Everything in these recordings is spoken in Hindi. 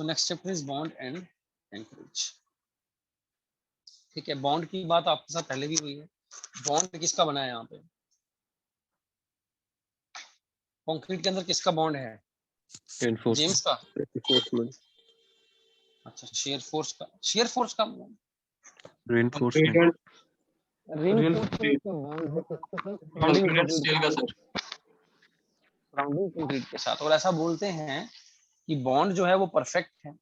So next chapter is bond and anchorage. ठीक है, बॉन्ड की बात आपके साथ पहले भी हुई है। बॉन्ड किसका बना है यहाँ पे? कंक्रीट के अंदर किसका बॉन्ड है? जेम्स का। अच्छा, शेयर फोर्स का। शेयर फोर्स का रेनफोर्समेंट स्टील का सर। सराउंडिंग कंक्रीट के साथ। और ऐसा बोलते हैं कि बॉन्ड जो है वो परफेक्ट है।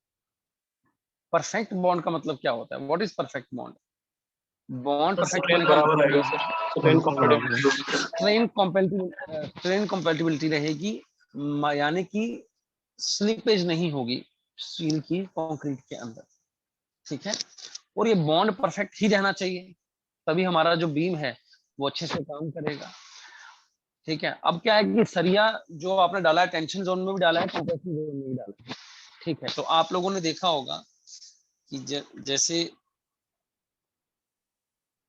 परफेक्ट बॉन्ड का मतलब क्या होता है? What is perfect bond? Bond perfect होने का बराबर आएगा sir, strain compatibility. Train compatibility रहेगी, यानी कि स्लिपेज नहीं होगी स्टील की कंक्रीट के अंदर। ठीक है, और ये बॉन्ड परफेक्ट ही रहना चाहिए, तभी हमारा जो बीम है वो अच्छे से काम करेगा। ठीक है, अब क्या है कि सरिया जो आपने डाला है टेंशन जोन में भी डाला है, कंप्रेशन जोन में भी डाला है। ठीक है, तो आप लोगों ने देखा होगा कि जैसे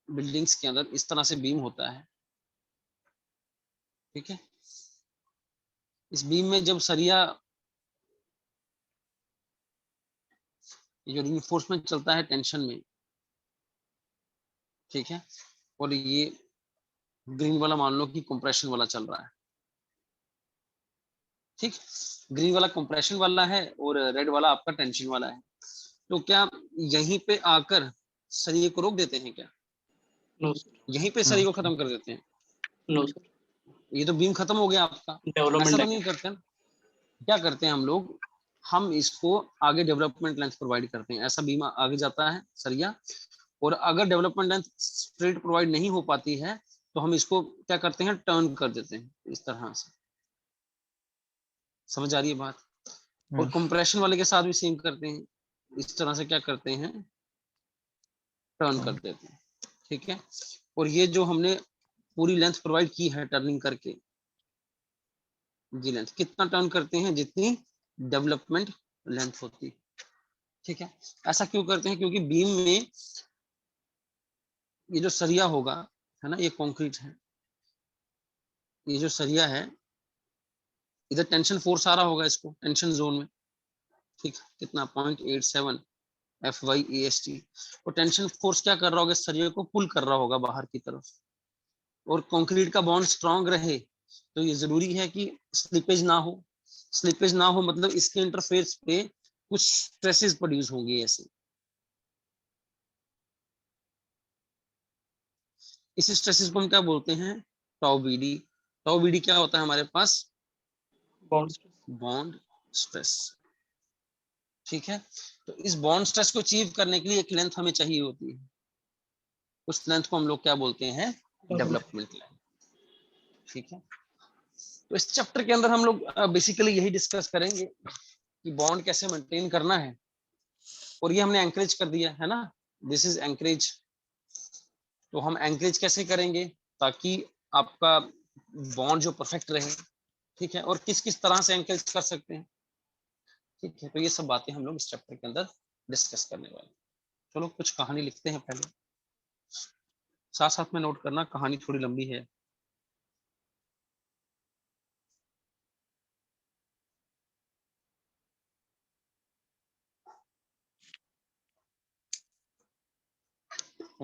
बिल्डिंग्स के अंदर इस तरह से बीम होता है। ठीक है, इस बीम में जब सरिया जो रिइंफोर्समेंट चलता है टेंशन में, ठीक है, और ये ग्रीन वाला मान लो कि कंप्रेशन वाला चल रहा है। ठीक, ग्रीन वाला कंप्रेशन वाला है और रेड वाला आपका टेंशन वाला है। तो क्या यहीं पे आकर सरिये को रोक देते हैं क्या? No sir. यहीं पे सरिये को खत्म कर देते हैं? नो सर, ये तो बीम खत्म हो गया आपका। ऐसा तो नहीं करते ना। क्या करते हैं हम लोग? हम इसको आगे डेवलपमेंट लेंथ प्रोवाइड करते हैं। ऐसा बीम आगे जाता है सरिया, और अगर डेवलपमेंट लेंथ स्ट्रेट प्रोवाइड नहीं हो पाती है तो हम इसको क्या करते हैं, टर्न कर देते हैं इस तरह से। समझ आ रही है बात? और कंप्रेशन वाले के साथ भी सेम करते हैं, इस तरह से क्या करते हैं, टर्न कर देते हैं। ठीक है, और ये जो हमने पूरी लेंथ प्रोवाइड की है टर्निंग करके, ये लेंथ कितना टर्न करते हैं? जितनी डेवलपमेंट लेंथ होती। ठीक है, ऐसा क्यों करते हैं? क्योंकि बीम में ये जो सरिया होगा, है ना, ये कंक्रीट है, ये जो सरिया है, इधर टेंशन फोर्स आ रहा होगा इसको टेंशन जोन में। ठीक, कितना 0.87 FYEST। और टेंशन फोर्स क्या कर रहा होगा? सरिये को पुल कर रहा होगा बाहर की तरफ। और कंक्रीट का बॉन्ड स्ट्रांग रहे तो ये जरूरी है कि स्लिपेज ना हो। स्लिपेज ना हो मतलब इसके इंटरफेस पे कुछ स्ट्रेसेस प्रोड्यूस होंगे ऐसे। इस स्ट्रेसेस को हम क्या बोलते हैं? Tau BD. टाउ बीडी क्या होता है हमारे पास? Bond stress. ठीक है, तो इस बॉन्ड स्ट्रेस को अचीव करने के लिए एक लेंथ हमें चाहिए होती है। उस लेंथ को हम लोग क्या बोलते हैं? Development length. ठीक है, तो इस चैप्टर के अंदर हम लोग बेसिकली यही डिस्कस करेंगे कि बॉन्ड कैसे मेंटेन करना है। और ये हमने एंकरेज कर दिया है ना, दिस इज एंकरेज। तो हम एंकरेज कैसे करेंगे ताकि आपका बॉन्ड जो परफेक्ट रहे। ठीक है, और किस किस तरह से एंकरेज कर सकते हैं। ठीक है, तो ये सब बातें हम लोग इस चैप्टर के अंदर डिस्कस करने वाले। चलो कुछ कहानी लिखते हैं पहले, साथ साथ में नोट करना, कहानी थोड़ी लंबी है।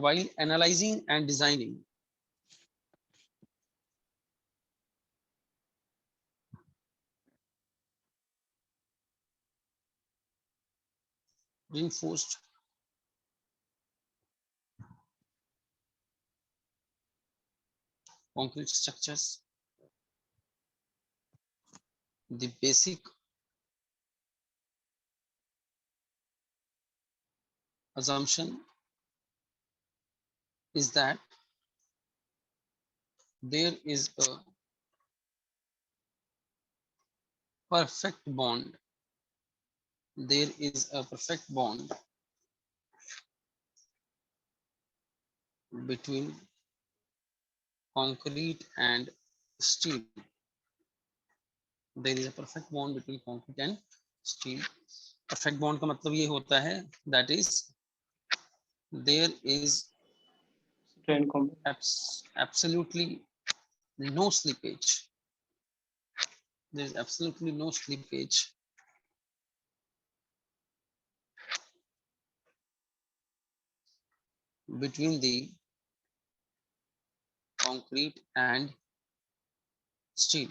While analyzing and designing reinforced concrete structures, the basic assumption is that there is a perfect bond. There is a perfect bond between concrete and steel. There is a perfect bond between concrete and steel. Perfect bond का मतलब ये होता है that is there is absolutely no slippage. There is absolutely no slippage between the concrete and steel.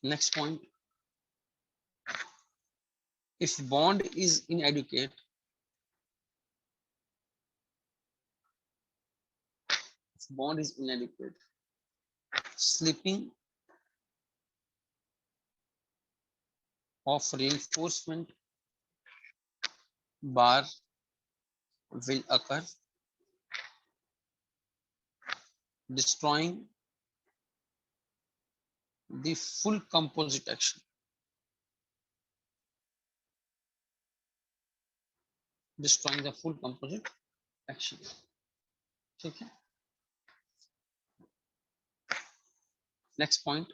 Next point, if bond is inadequate, slipping of reinforcement bar will occur, destroying the full composite action. Destroying the full composite action. ठीक है. Next point,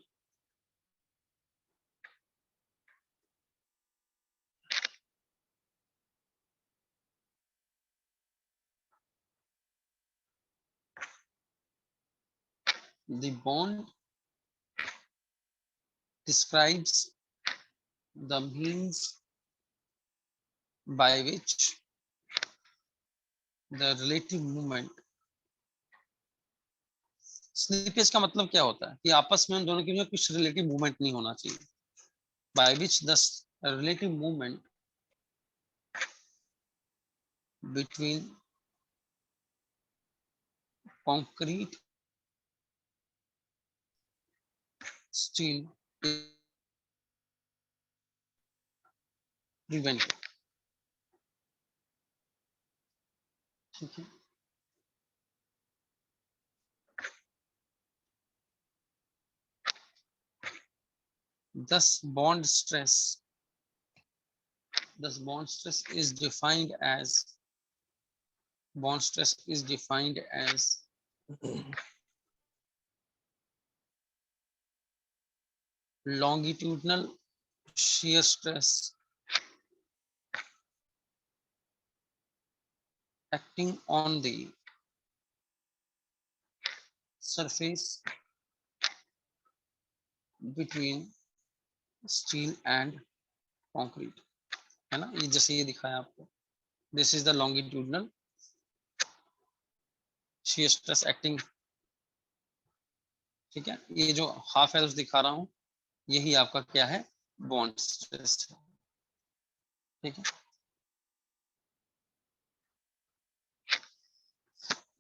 the bond describes the means by which the relative movement. Slippage का मतलब क्या होता है कि आपस में उन दोनों के बीच कुछ रिलेटिव मूवमेंट नहीं होना चाहिए. By which the relative movement between concrete steel is prevented. ठीक है. Thus bond stress is defined as longitudinal shear stress acting on the surface between steel and concrete. है ना, ये जैसे ये दिखाया आपको, this is the longitudinal shear stress acting. ठीक है, ये जो हाफ एल्स दिखा रहा हूं यही आपका क्या है, बॉन्ड स्ट्रेस. ठीक है,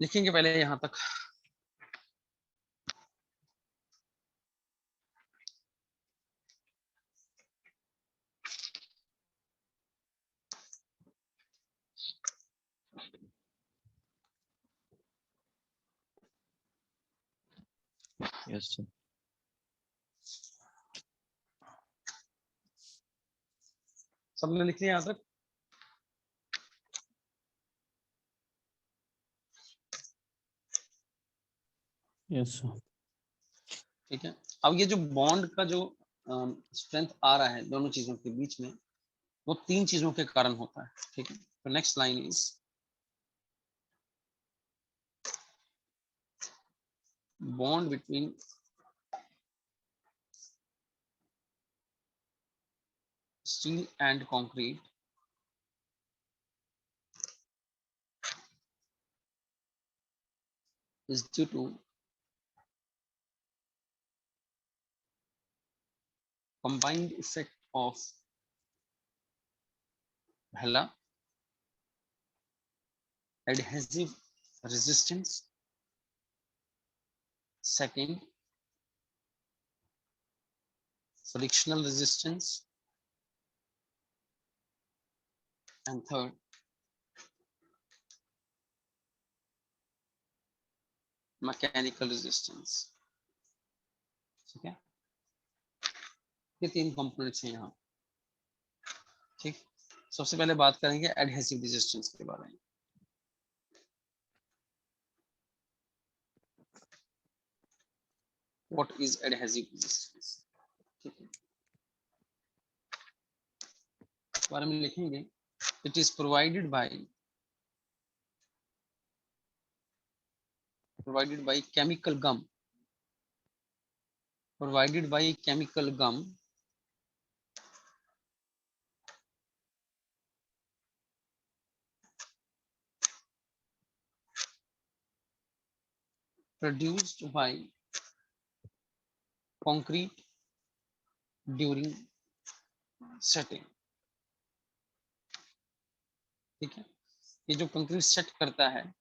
लिखेंगे पहले यहां तक. Yes, sir. सबने लिख लिया यहां तक. Yes, sir. ठीक है, अब ये जो बॉन्ड का जो स्ट्रेंथ आ रहा है दोनों चीजों के बीच में, वो तीन चीजों के कारण होता है. ठीक है, तो next line is bond between steel and concrete is due to combined effect of पहला adhesive resistance, second frictional resistance, and third mechanical resistance. ठीक है, ये तीन कंपोनेंट्स हैं यहाँ. ठीक, सबसे पहले बात करेंगे एडहेसिव रेजिस्टेंस के बारे में. What is adhesive resistance? ठीक है, इस बारे में लिखेंगे. It is provided by chemical gum. Provided by chemical gum produced by concrete during setting। ठीक है, ये जो कंक्रीट सेट करता है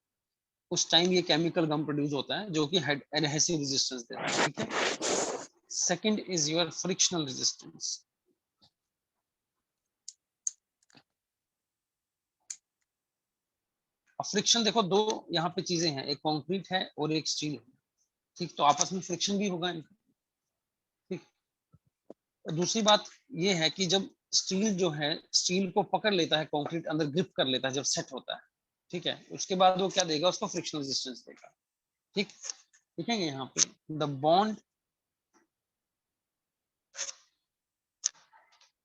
उस टाइम ये केमिकल गम प्रोड्यूस होता है जो कि एडहेसिव रेजिस्टेंस देता है। ठीक है, second is your frictional resistance. अब फ्रिक्शन देखो, दो यहाँ पे चीजें हैं, एक कंक्रीट है और एक स्टील है। ठीक, तो आपस में फ्रिक्शन भी होगा इनका। ठीक, दूसरी बात ये है कि जब स्टील जो है स्टील को पकड़ लेता है, कंक्रीट अंदर ग्रिप कर लेता है जब सेट होता है। ठीक है, उसके बाद वो क्या देगा, उसको फ्रिक्शनल रेजिस्टेंस देगा। ठीक, देखेंगे यहाँ पे the bond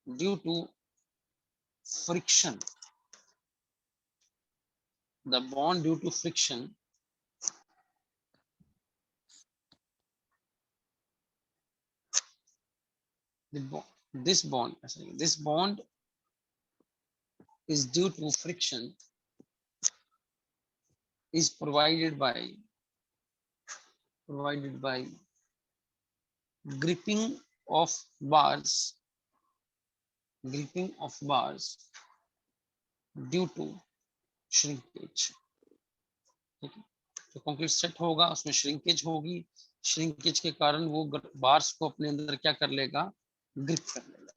due to friction, the bond due to friction this bond is due to friction is provided by gripping of bars due to shrinkage। ठीक है, तो कंक्रीट सेट होगा उसमें श्रिंकेज होगी, श्रिंकेज के कारण वो बार्स को अपने अंदर क्या कर लेगा, ग्रिप कर लेगा।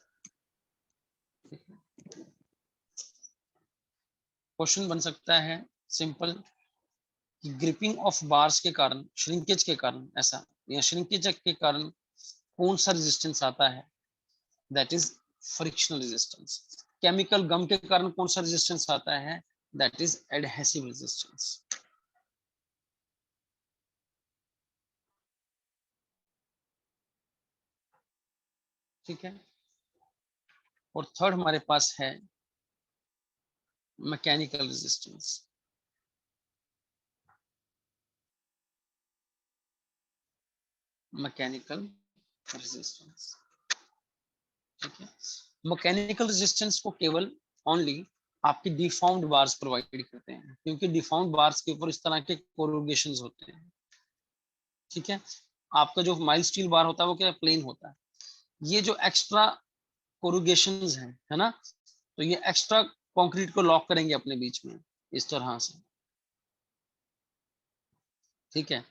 क्वेश्चन बन सकता है सिंपल कि ग्रिपिंग ऑफ बार्स के कारण, श्रिंकेज के कारण ऐसा, या श्रिंकेज के कारण कौन सा रेजिस्टेंस आता है, that is frictional resistance. Chemical gum के कारण कौन सा रेजिस्टेंस आता है, दैट इज एडहेसिव रेजिस्टेंस। ठीक है, और थर्ड हमारे पास है मैकेनिकल रेजिस्टेंस। मैकेनिकल रेजिस्टेंस, ठीक है, मैकेनिकल रेजिस्टेंस को केवल ओनली आपके डिफॉर्म्ड बार्स प्रोवाइड करते हैं, क्योंकि डिफॉर्म्ड बार्स के ऊपर इस तरह के कोरुगेशंस होते हैं। ठीक है, आपका जो माइल्ड स्टील बार होता है वो क्या प्लेन होता है, ये जो एक्स्ट्रा कोरुगेशंस हैं, है ना, तो ये एक्स्ट्रा कंक्रीट को लॉक करेंगे अपने बीच में इस तरह से। ठीक है,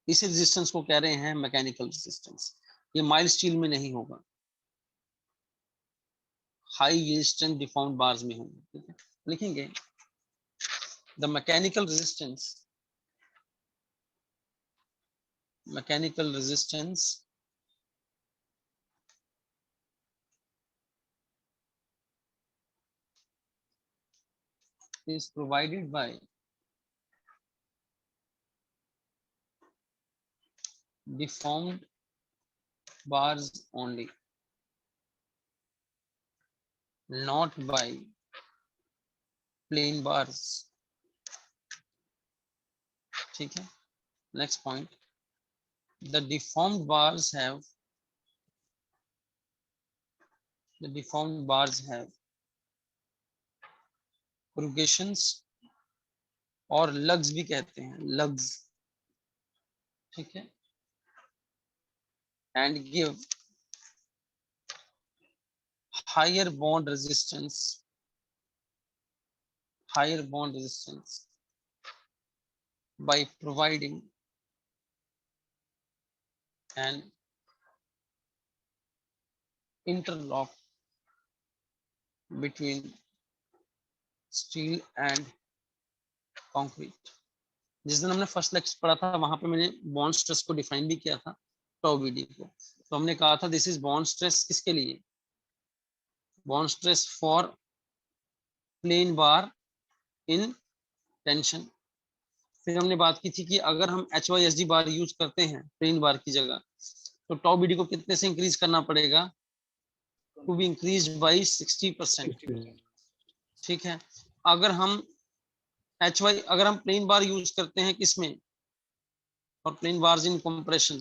इस रेजिस्टेंस को कह रहे हैं मैकेनिकल रेजिस्टेंस। ये माइल्ड स्टील में नहीं होगा, हाई रेजिस्टेंस डिफॉर्म्ड बार्स में होंगे। ठीक है, लिखेंगे the mechanical resistance is provided by deformed bars only, not by plain bars। ठीक है, next point, the deformed bars have corrugations और lugs भी कहते हैं, lugs। ठीक है, and give higher bond resistance by providing an interlock between steel and concrete। जिस दिन हमने फर्स्ट लेक्चर पढ़ा था वहां पे मैंने बॉन्ड स्ट्रेस को डिफाइन भी किया था, टाउ बीडी को। तो हमने कहा था दिस इज बॉन्ड स्ट्रेस किसके लिए, bond stress for plane bar in tension. फिर हमने बात की थी कि अगर हम HYSD बार यूज करते हैं प्लेन बार की जगह, तो टाउ बीडी को कितने से इंक्रीज करना पड़ेगा, टू बी इंक्रीज बाई 60%। ठीक है, अगर हम अगर हम प्लेन बार यूज करते हैं किसमें, और प्लेन बार्स इन कंप्रेशन,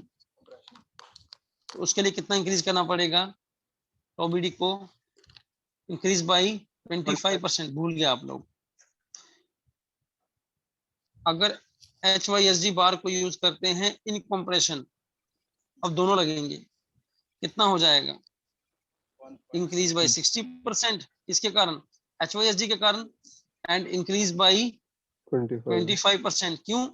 तो उसके लिए कितना इंक्रीज करना पड़ेगा, टाउ बीडी को इंक्रीज बाई 25%। भूल गया आप लोग, अगर HYSG बार को यूज करते हैं इन कंप्रेशन। अब दोनों लगेंगे, कितना हो जाएगा? इंक्रीज बाय 60%, किसके कारण? HYSG के कारण, एंड इंक्रीज बाय 25%। क्यों?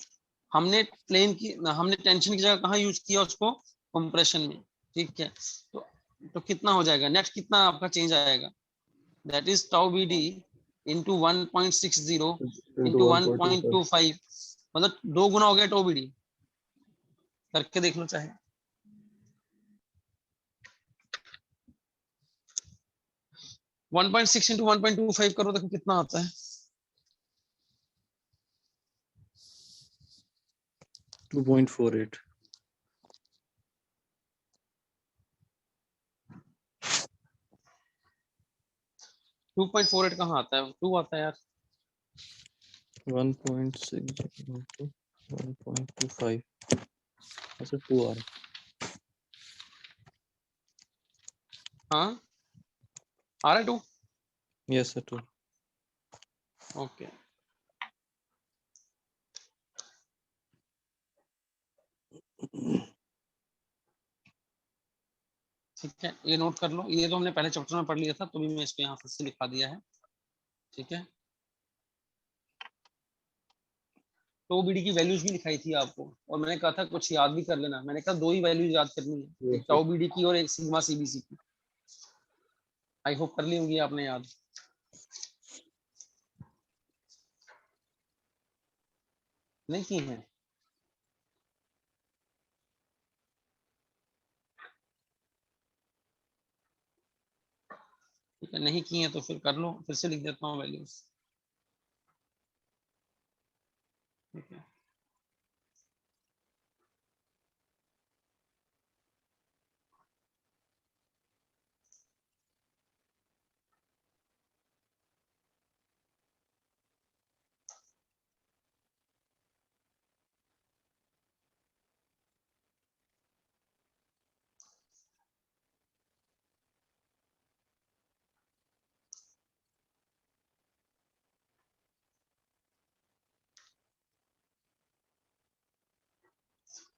हमने टेंशन की जगह कहाँ यूज किया उसको? कंप्रेशन में। ठीक है, तो कितना हो जाएगा? नेट कितना आपका चेंज आएगा? That is tau BD into 1.60 into 1.25, मतलब 2 गुना हो गया टाउ BD। करके देख लो चाहे। वन 1.6 इंटू 1.25 करो, देखो कितना आता है। 2.48. 2.48 कहाँ आता है? 2 आता है यार। 1.60 into 1.25. अच्छा 2 आ रहा हाँ आ रहा है 2। है। Yes sir 2. ओके, ठीक है, ये नोट कर लो। ये तो हमने पहले चैप्टर में पढ़ लिया था, तो भी मैं इसको यहाँ फिर से लिखा दिया है। ठीक है, तो BD की वैल्यूज भी लिखाई थी आपको, और मैंने कहा था कुछ याद भी कर लेना। मैंने कहा 2 ही वैल्यूज याद करनी है, एक टाउ BD की और एक सिग्मा CBC की। आई होप कर ली होंगी आपने याद। नहीं की है? ठीक है, नहीं की है तो फिर कर लो, फिर से लिख देता हूँ वैल्यूज। ठीक है,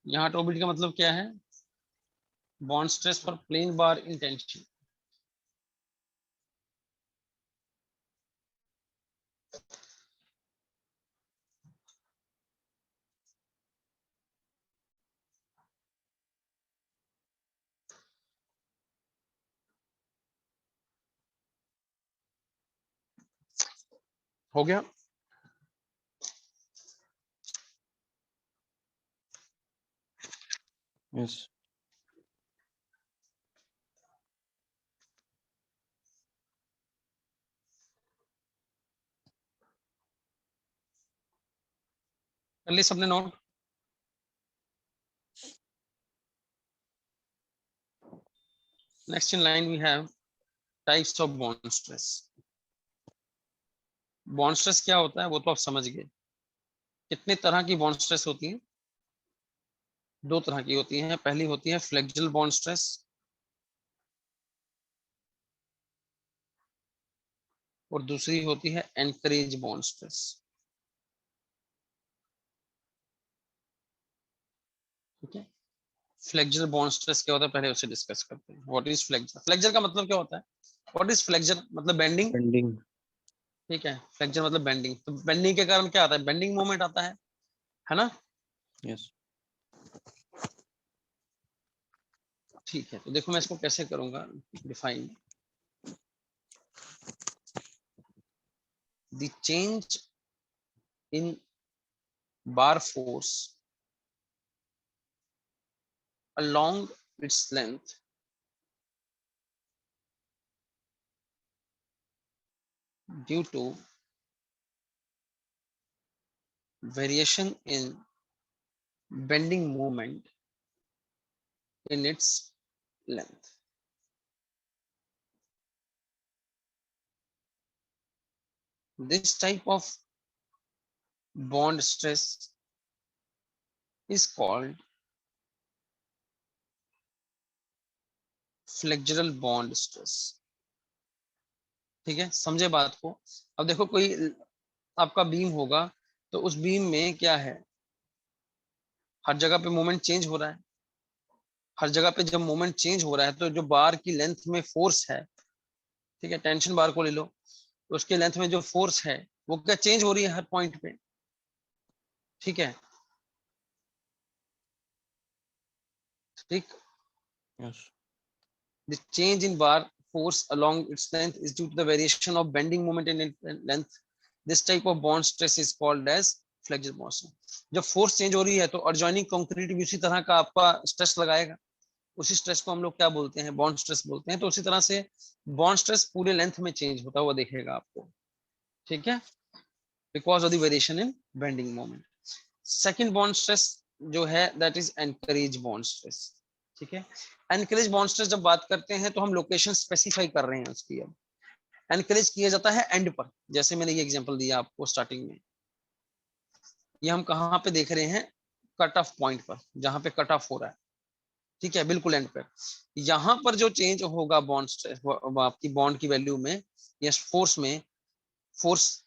यहाँ टाउ BD का मतलब क्या है? बॉन्ड स्ट्रेस पर प्लेन बार इन टेंशन। हो गया? यस कर ली सबने note? Next in line we have types of bond stress. Bond stress क्या होता है वो तो आप समझ गए। कितने तरह की बॉन्ड स्ट्रेस होती है? 2 तरह की होती है। पहली होती है फ्लेक्सुरल बॉन्ड स्ट्रेस, और दूसरी होती है एनकरेज बॉन्ड स्ट्रेस। ठीक है, फ्लेक्सुरल बॉन्ड स्ट्रेस क्या होता है पहले उसे डिस्कस करते हैं। What is flexor? फ्लेक्सर का मतलब क्या होता है? What is flexor? मतलब बेंडिंग। बेंडिंग. ठीक है, फ्लेक्सर मतलब बेंडिंग। तो बेंडिंग के कारण क्या आता है? बेंडिंग मोमेंट आता है ना? यस ठीक है, तो देखो मैं इसको कैसे करूंगा define. The change in bar force along its length due to variation in bending moment in its length. This type of bond stress is called flexural bond stress. ठीक है, समझे बात को? अब देखो कोई आपका बीम होगा, तो उस बीम में क्या है? हर जगह पे मोमेंट चेंज हो रहा है, हर जगह पे जब मोमेंट चेंज हो रहा है तो जो बार की लेंथ में फोर्स है, ठीक है, टेंशन बार को ले लो, तो उसके लेंथ में जो फोर्स है वो क्या चेंज हो रही है हर पॉइंट पे, ठीक है, ठीक। Yes. The change in bar force along its length is due to the variation of bending moment in length. This type of bond stress is called as flexural bond stress. जब फोर्स चेंज हो रही है तो adjoining कंक्रीट भी उसी तरह का आपका स्ट्रेस लगाएगा, उसी स्ट्रेस को हम लोग क्या बोलते हैं, बॉन्ड स्ट्रेस बोलते हैं। तो उसी तरह से बॉन्ड स्ट्रेस पूरे लेंथ में चेंज होता हुआ दिखेगा आपको, ठीक है, because of the variation in bending moment. Second bond stress जो है that is encourage bond stress, ठीक है। एनकरेज बॉन्ड स्ट्रेस जब बात करते हैं तो हम लोकेशन स्पेसिफाई कर रहे हैं उसकी। अब एनकरेज किया जाता है एंड पर, जैसे मैंने ये एग्जांपल दिया आपको स्टार्टिंग में, ये हम कहाँ पे देख रहे हैं, कट ऑफ पॉइंट पर, जहां पे कट ऑफ हो रहा है, ठीक है, बिल्कुल एंड पर। यहाँ पर जो चेंज होगा बॉन्ड स्ट्रेस आपकी बॉन्ड की वैल्यू में या फोर्स में, फोर्स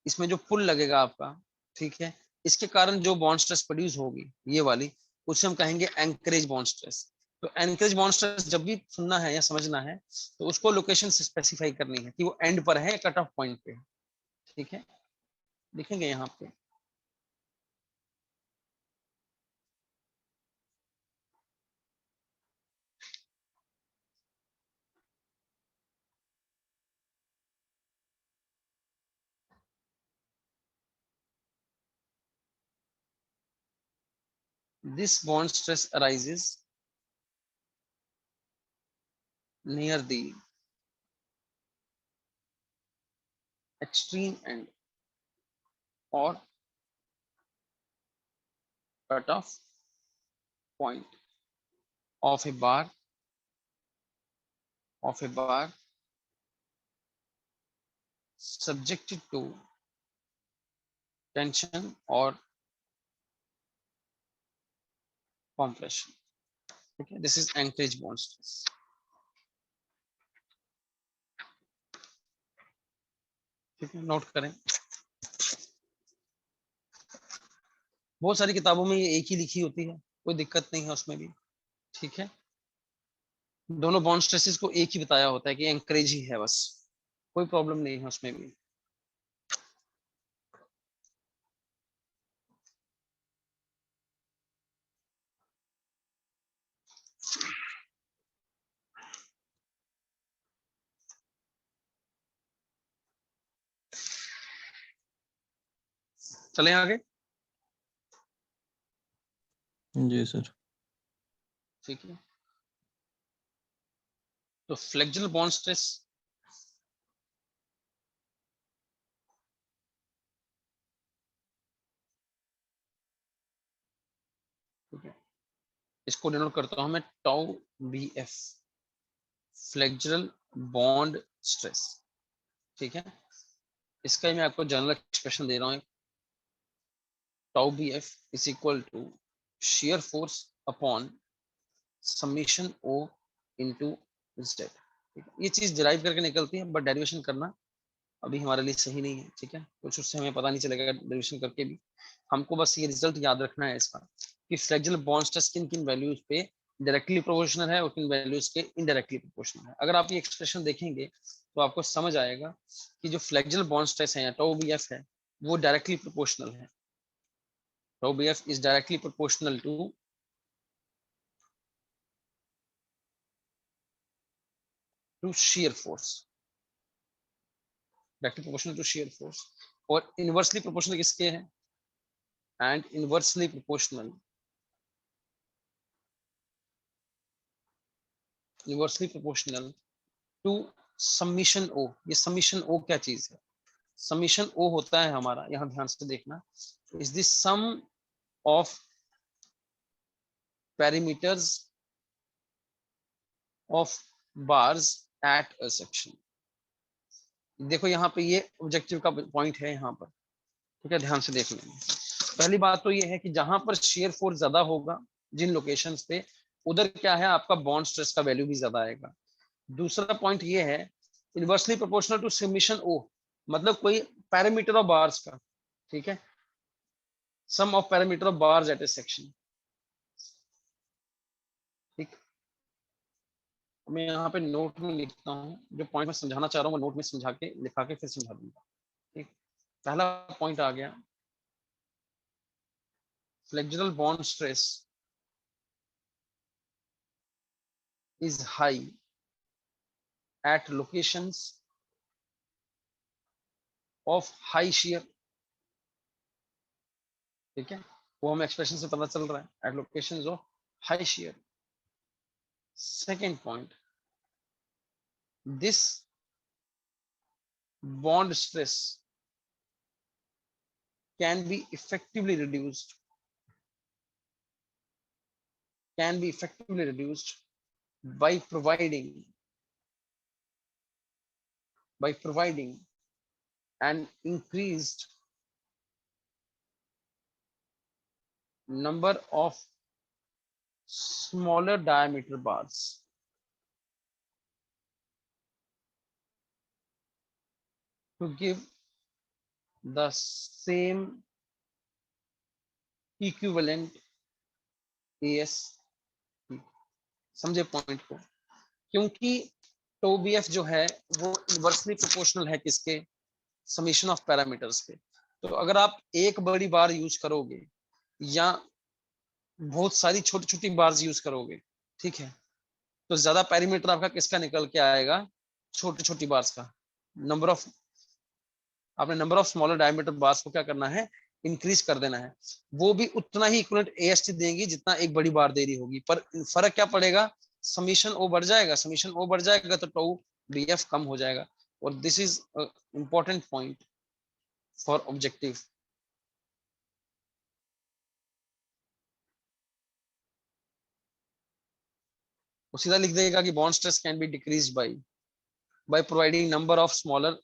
इसमें जो पुल लगेगा आपका, ठीक है, इसके कारण जो बॉन्ड स्ट्रेस प्रोड्यूस होगी ये वाली, उसे हम कहेंगे एंकरेज बॉन्ड स्ट्रेस। तो एंकरेज बॉन्ड स्ट्रेस जब भी सुनना है या समझना है तो उसको लोकेशन से स्पेसिफाई करनी है कि वो एंड पर है, कट ऑफ पॉइंट पे है, ठीक है, लिखेंगे यहाँ पे। This bond stress arises near the extreme end or cut-off point of a bar subjected to tension or compression. Okay, this is anchorage bond stress. ठीक है, नोट करें। बहुत सारी किताबों में ये एक ही लिखी होती है, कोई दिक्कत नहीं है उसमें भी, ठीक है। दोनों बॉन्ड स्ट्रेसेस को एक ही बताया होता है कि एंकरेज ही है, बस कोई प्रॉब्लम नहीं है उसमें भी। चलें आगे। जी सर। ठीक है, तो फ्लेक्सुरल बॉन्ड स्ट्रेस ठीक है, इसको डिनोट करता हूं मैं tau B F, flexural bond stress, ठीक है। इसका ही मैं आपको जनरल एक्सप्रेशन दे रहा हूँ, tau B F is equal to shear force upon summation O into Z। ये चीज डिराइव करके निकलती है, बट डेरिवेशन करना अभी हमारे लिए सही नहीं है, ठीक है, कुछ उससे हमें पता नहीं चलेगा डेरिवेशन करके भी। हमको बस ये रिजल्ट याद रखना है इसका कि फ्लेक्सुरल बॉन्ड स्ट्रेस किन किन वैल्यूज पे डायरेक्टली प्रोपोर्शनल है और किन वैल्यूज के इनडायरेक्टली प्रोपोर्शनल है। अगर आप ये एक्सप्रेशन देखेंगे तो आपको समझ आएगा कि जो फ्लेक्सुरल बॉन्ड स्ट्रेस है या टाउ बी एफ है वो डायरेक्टली प्रोपोर्शनल है। Tau BF is directly proportional to shear force, directly proportional to shear force। और inversely proportional किसके है, and inversely proportional to summation O। ये summation O क्या चीज है, summation O होता है हमारा, यहां ध्यान से देखना, is the sum of perimeters of bars at a section। देखो यहाँ पे ये ऑब्जेक्टिव का पॉइंट है यहाँ पर, ठीक है, ध्यान से देख लेंगे। पहली बात तो ये है कि जहां पर शेयर फोर्स ज्यादा होगा जिन लोकेशंस पे, उधर क्या है आपका बॉन्ड स्ट्रेस का वैल्यू भी ज्यादा आएगा। दूसरा पॉइंट ये है inversely proportional to summation O, मतलब कोई पैरामीटर ऑफ बार्स का, ठीक है, sum of perimeter of bars at a section. मैं यहाँ पे नोट में लिखता हूँ, जो पॉइंट मैं समझाना चाह रहा हूँ वो नोट में समझा के लिखा के फिर समझा दूंगा। ठीक, पहला पॉइंट आ गया, flexural bond stress is high at locations of high shear. ठीक है, वो हमें एक्सप्रेशन से पता चल रहा है, at locations of high shear. Second point, this bond stress can be effectively reduced by providing an increased number of smaller diameter bars to give the same equivalent AS। समझे पॉइंट को? क्योंकि टो बीएफ जो है वो इनवर्सली प्रोपोर्शनल है किसके, समीशन ऑफ पैरामीटर्स के। तो अगर आप एक बड़ी बार यूज करोगे या बहुत सारी छोटी छोटी बार्स यूज करोगे, ठीक है, तो ज्यादा पैरामीटर आपका किसका निकल के आएगा, छोटी छोटी बार्स का। नंबर ऑफ, आपने number of smaller diameter bars को क्या करना है, इंक्रीज कर देना है। वो भी उतना ही इक्विवेलेंट एएसटी देंगी जितना एक बड़ी बार दे रही होगी, पर फर्क क्या पड़ेगा, समीशन ओ बढ़ जाएगा, समीशन ओ बढ़ जाएगा तो टो बीएफ कम हो जाएगा। और this is important point for objective. वो सीधा लिख देगा कि bond stress can be decrease by providing number of smaller,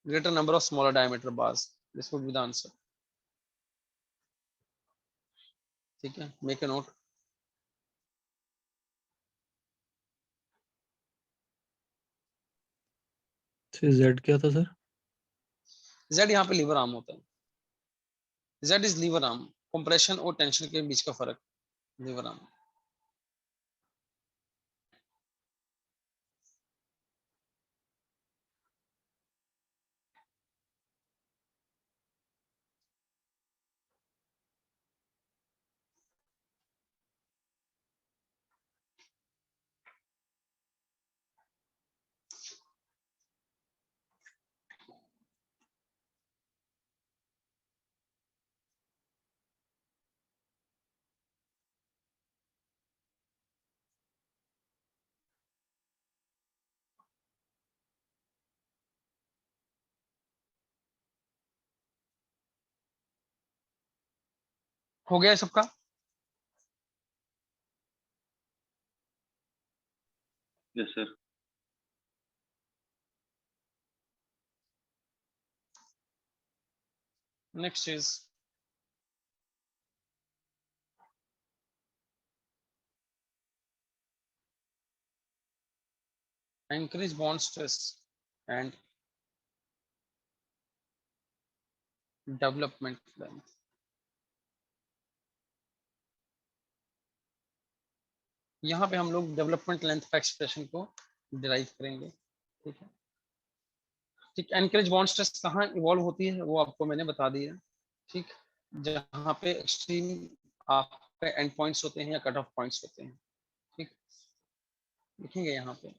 greater number of smaller diameter bars. This would be the answer. ठीक है, make a note. Z क्या था सर? Z यहाँ पे लीवर आर्म होता है, Z is lever arm, compression और टेंशन के बीच का फर्क, लीवर आर्म। हो गया सबका? Yes sir. Next is increase bond stress and development length। यहाँ पे हम लोग डेवलपमेंट लेंथ का एक्सप्रेशन को डिराइव करेंगे। ठीक है, ठीक, एनकरेज बॉन्ड स्ट्रेस कहाँ इवॉल्व होती है वो आपको मैंने बता दिया। ठीक, जहाँ पे एक्सट्रीम आपके एंड पॉइंट्स होते हैं या कट ऑफ पॉइंट्स होते हैं। ठीक, लिखेंगे यहाँ पे।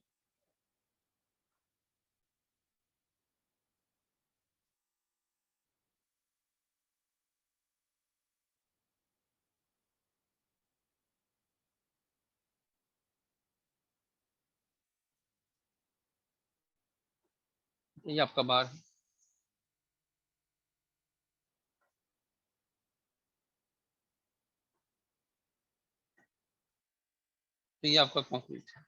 ये आपका बार है, तो ये आपका कंक्रीट है।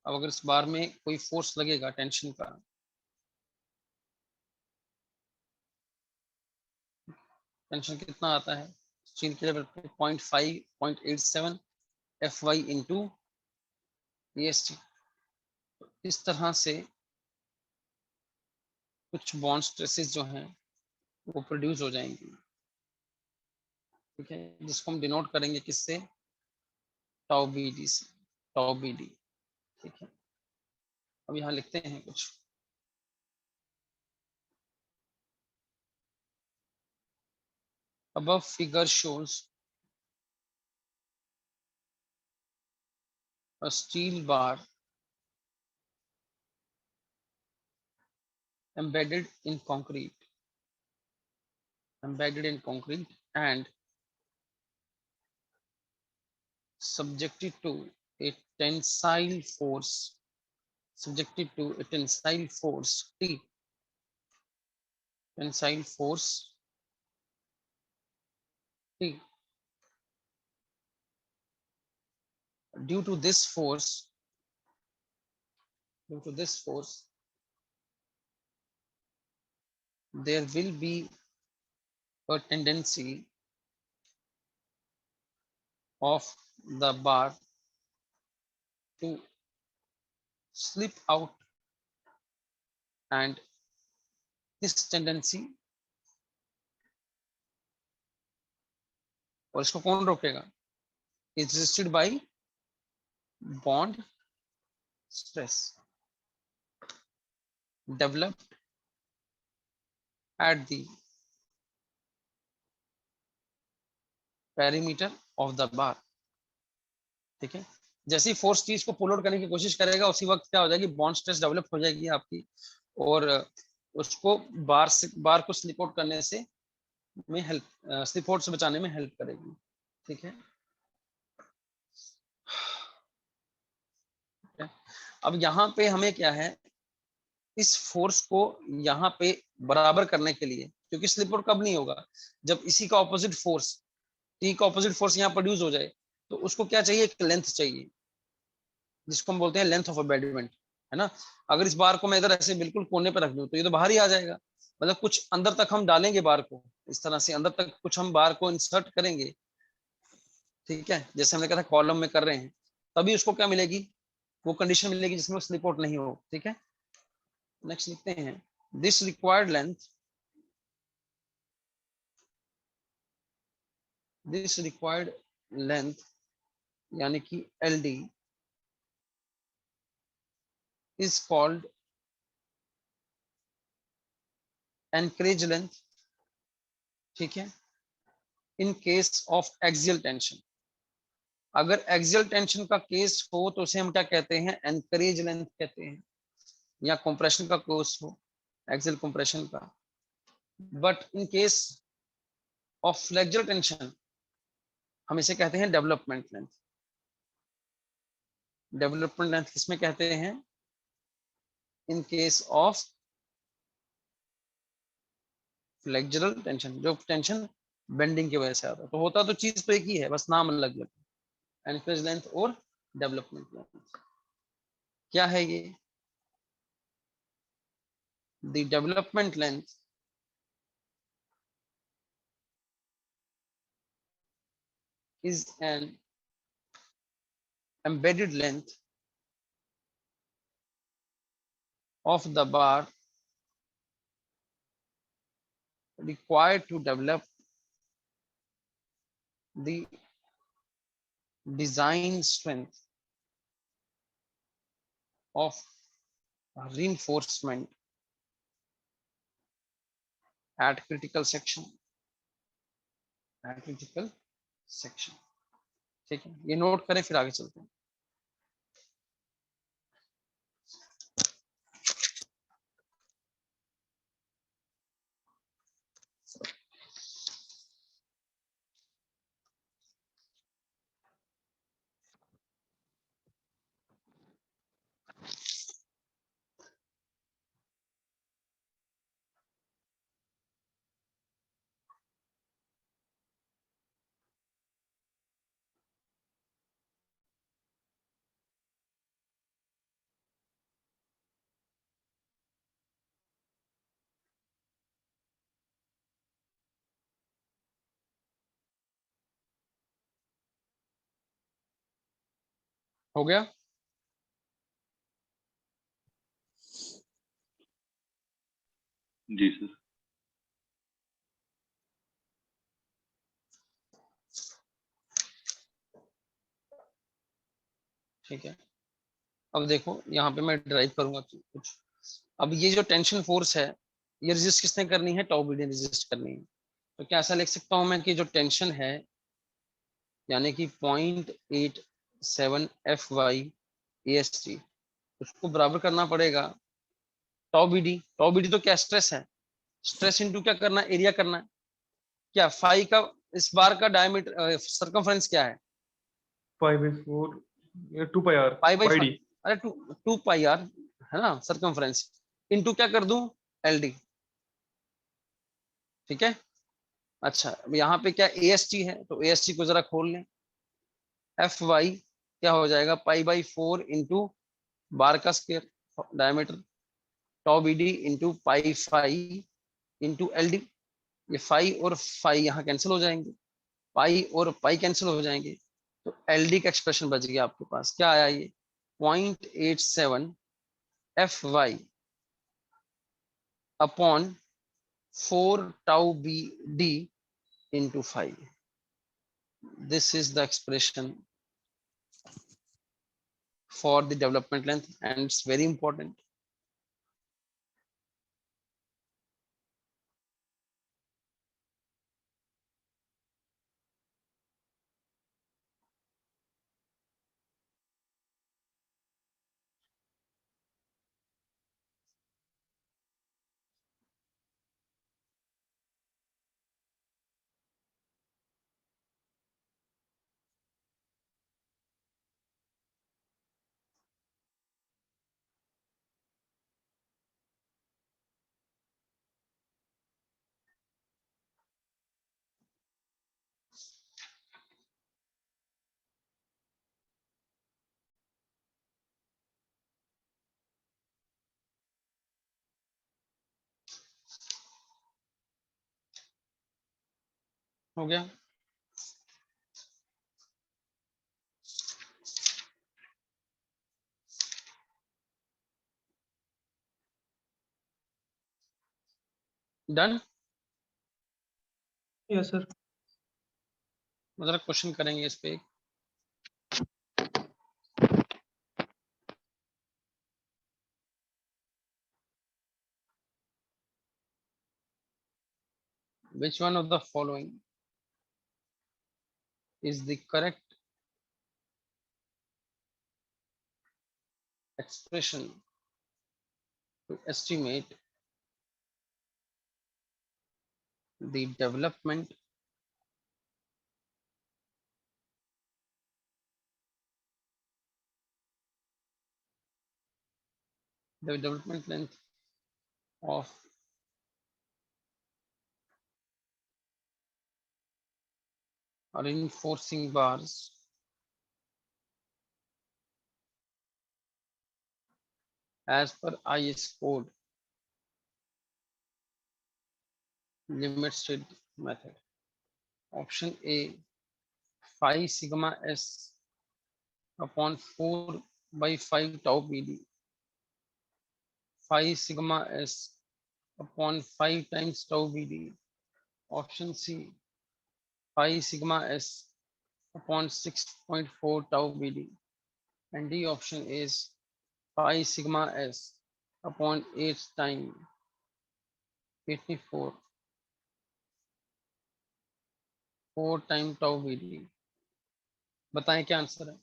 अब अगर इस बार में कोई फोर्स लगेगा टेंशन का, टेंशन कितना आता है स्टील के लेवल पे 0.5 FY इंटू EST। इस तरह से कुछ बॉन्ड स्ट्रेसेस जो हैं वो प्रोड्यूस हो जाएंगी। ठीक है, जिसको हम डिनोट करेंगे किससे, टाउ बी डी से टाउ बी डी, ठीक है। अब यहाँ लिखते हैं कुछ, above figure shows a steel bar embedded in concrete and subjected to a tensile force T, tensile force T. Due to this force, there will be a tendency of the bar to slip out, and this tendency, और इसको कौन रोकेगा, is resisted by bond stress developed at the perimeter of the bar, ठीक है। जैसे ही फोर्स चीज को पुल आउट करने की कोशिश करेगा, उसी वक्त क्या हो जाएगी, बॉन्ड स्ट्रेस डेवलप हो जाएगी आपकी, और उसको बार को स्लिप आउट करने से में हेल्प, स्लिप आउट से बचाने में हेल्प करेगी, ठीक है। अब यहाँ पे हमें क्या है, इस फोर्स को यहाँ पे बराबर करने के लिए, क्योंकि स्लिप आउट कब नहीं होगा, जब इसी का ऑपोजिट फोर्स, टी का ऑपोजिट फोर्स यहाँ प्रोड्यूस हो जाए, तो उसको क्या चाहिए, एक लेंथ चाहिए, जिसको हम बोलते हैं लेंथ ऑफ अबैटमेंट, है ना। अगर इस बार को मैं इधर ऐसे बिल्कुल कोने पे रख दूं, तो ये तो बाहर ही आ जाएगा, मतलब कुछ अंदर तक हम डालेंगे बार को, इस तरह से अंदर तक कुछ हम बार को इंसर्ट करेंगे, ठीक है, जैसे हमने कहा था कॉलम में कर रहे हैं, तभी उसको क्या मिलेगी, वो कंडीशन मिलेगी जिसमें वो स्लिप आउट नहीं हो, ठीक है। नेक्स्ट लिखते हैं, दिस रिक्वायर्ड लेंथ यानी कि LD is called anchorage length, ठीक है। In case of axial tension, अगर एक्सियल टेंशन का केस हो तो उसे हम क्या कहते हैं, एनकरेज लेंथ कहते हैं, या कंप्रेशन का केस हो, एक्सियल कंप्रेशन का। But in case of flexural tension हम इसे कहते हैं डेवलपमेंट लेंथ। डेवलपमेंट लेंथ किसमें कहते हैं, in case of flexural tension, जो टेंशन बेंडिंग की वजह से आता है, तो होता तो चीज तो एक ही है, बस नाम अलग अलग, एनकरेज लेंथ और डेवलपमेंट लेंथ। क्या है ये, the development length is an embedded length of the bar required to develop the design strength of reinforcement at critical section, ठीक है। ये नोट करें, फिर आगे चलते हैं। हो गया, जी सर। ठीक है, अब देखो यहाँ पे मैं ड्राइव करूंगा कुछ। अब ये जो टेंशन फोर्स है ये रेजिस्ट किसने करनी है, टाउ बी ने रेजिस्ट करनी है। तो क्या ऐसा लिख सकता हूं मैं कि जो टेंशन है यानी कि 0.87 F Y A S T, उसको बराबर करना पड़ेगा tau B D. Tau B D तो क्या स्ट्रेस है, स्ट्रेस इनटू क्या करना है, एरिया करना है। क्या फाई का इस बार का डायमीटर सर्कमफ्रेंस क्या है, 5/4 ये 2 πr पाई बाई yd। अरे टू टू पाई आर है ना सर्कमफ्रेंस, इनटू क्या कर दूं, एल डी। ठीक है, अच्छा अब यहाँ पे क्या ए एस टी है, तो ए एस टी को जरा खोल लें। एफ वाई क्या हो जाएगा, पाई बाई 4 इंटू बार का square diameter, tau B D into pi phi into L D. ये फाई और फाई यहाँ कैंसिल हो जाएंगे, पाई और पाई कैंसिल हो जाएंगे, तो एल डी का एक्सप्रेशन बच गया आपके पास। क्या आया ये, 0.87 F Y upon 4 tau B D into 5. This is the expression for the development length and it's very important. हो गया, डन। Yes sir. जरा क्वेश्चन करेंगे इस पे। Which one of the following is the correct expression to estimate the development length of reinforcing bars as per IS code limit state method? Option A 5 sigma s upon 4 by 5 tau bd, 5 sigma s upon 5 times tau bd. Option C 5 sigma s upon 6.4 tau bd, and D option is 5 sigma s upon 8 times 84 4 time tau bd। बताएं क्या आंसर है,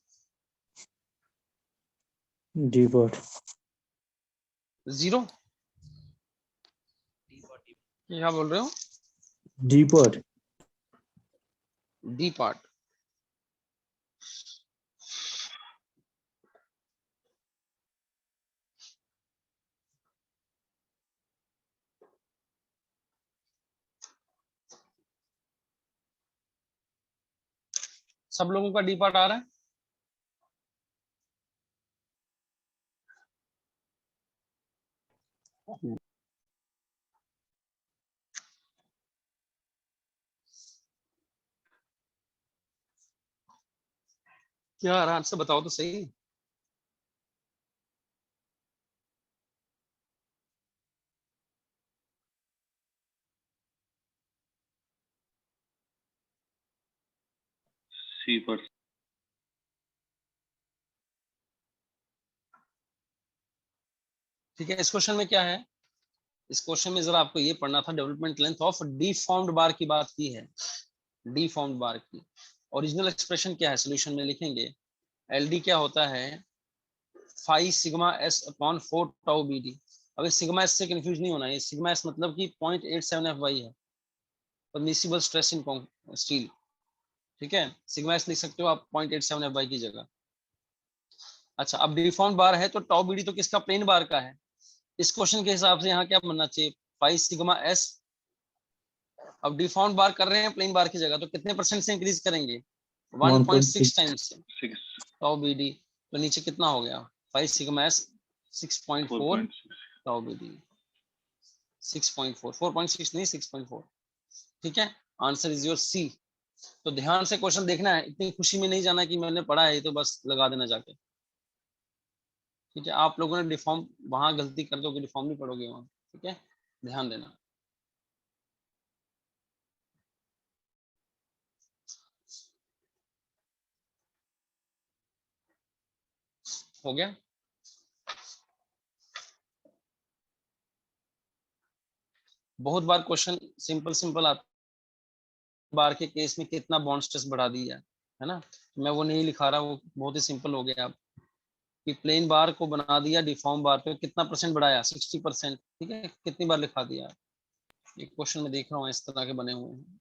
डी पार्ट। जीरो, क्या बोल रहे हो, डी पार्ट। D part. सब लोगों का डी पार्ट आ रहा है, क्या आ रहा है आंसर बताओ तो सही। C पर ठीक है, इस क्वेश्चन में क्या है, इस क्वेश्चन में जरा आपको ये पढ़ना था, डेवलपमेंट लेंथ ऑफ डीफॉर्म्ड बार की बात की है, डीफॉर्म्ड बार की। ओरिजिनल एक्सप्रेशन क्या है, सोल्यूशन में लिखेंगे, एलडी क्या होता है, 5 sigma S upon 4 tau B D. अब इस सिग्मा एस से कंफ्यूज नहीं होना है, सिग्मा एस मतलब कि 0.87 एफ वाई है, परमिसिबल स्ट्रेस इन स्टील। ठीक है, सिग्मा एस लिख सकते हो आप 0.87 एफ वाई की जगह। अच्छा, अब डिफॉर्म्ड बार है तो टाउ बी डी तो किसका, प्लेन बार का है। इस क्वेश्चन के हिसाब से यहाँ क्या बनना चाहिए, 5 सिग्मा एस। अब डिफॉर्म्ड बार कर रहे हैं प्लेन बार की जगह, तो कितने परसेंट से इंक्रीज करेंगे, 1.6 टाइम्स से 6 टाउ बी डी। तो नीचे कितना हो गया, 5 sigma S 6.4 4.6 tau B D, 6.4, 4.6 नहीं 6.4। ठीक है, आंसर इज योर सी। तो ध्यान से क्वेश्चन देखना है, इतनी खुशी में नहीं जाना कि मैंने पढ़ा है तो बस लगा देना जाके। ठीक है, आप लोगों ने डिफॉर्म वहां गलती कर दोगे, डिफॉर्म नहीं पढ़ोगे वहां। ठीक है, ध्यान देना। हो गया, बहुत बार क्वेश्चन सिंपल सिंपल आता, बार के केस में कितना बॉन्ड स्ट्रेस बढ़ा दिया है ना, मैं वो नहीं लिखा रहा, वो बहुत ही सिंपल हो गया। अब कि प्लेन बार को बना दिया डिफॉर्म बार पे, कितना परसेंट बढ़ाया, 60%। ठीक है, कितनी बार लिखा दिया, एक क्वेश्चन में देख रहा हूँ इस तरह के बने हुए हैं।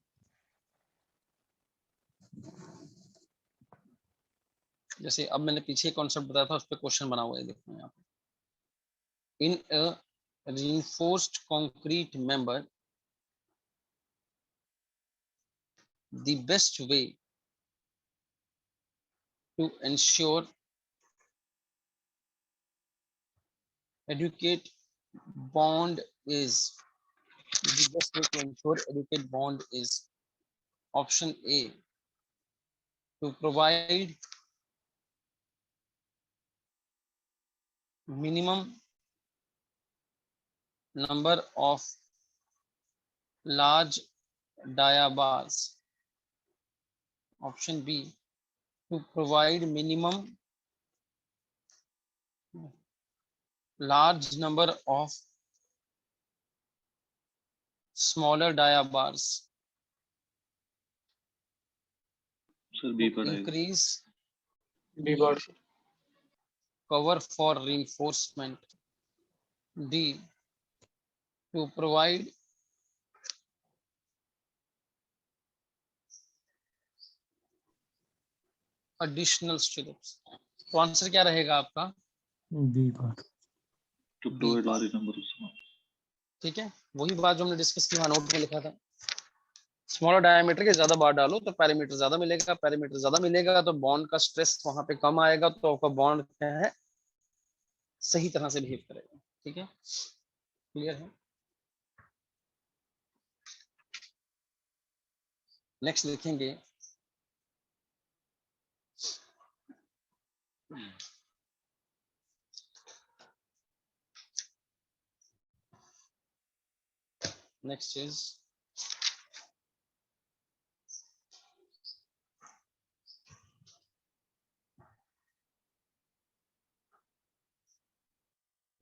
जैसे अब मैंने पीछे कॉन्सेप्ट बताया था, उस पर क्वेश्चन बना हुआ है, देखो यहाँ पे। इन अ reinforced concrete member, the best way to ensure adequate bond is, the best way to ensure adequate bond is option A, to provide minimum number of large dia bars. Option B, to provide minimum large number of smaller dia bars sir B to पढ़ाएगा। increase B bar sir. cover for reinforcement. D, to provide additional stirrups. तो आंसर क्या रहेगा आपका, B part. To B provide part। Large number of. ठीक है, वही बात जो हमने डिस्कस की, नोट में लिखा था, स्मॉलर डायमीटर के ज्यादा बार डालो तो पैरामीटर ज्यादा मिलेगा, पैरामीटर ज्यादा मिलेगा तो बॉन्ड का स्ट्रेस वहां पे कम आएगा, तो आपका बॉन्ड क्या है, सही तरह से बिहेव करेगा। ठीक है, क्लियर है। नेक्स्ट लिखेंगे, next is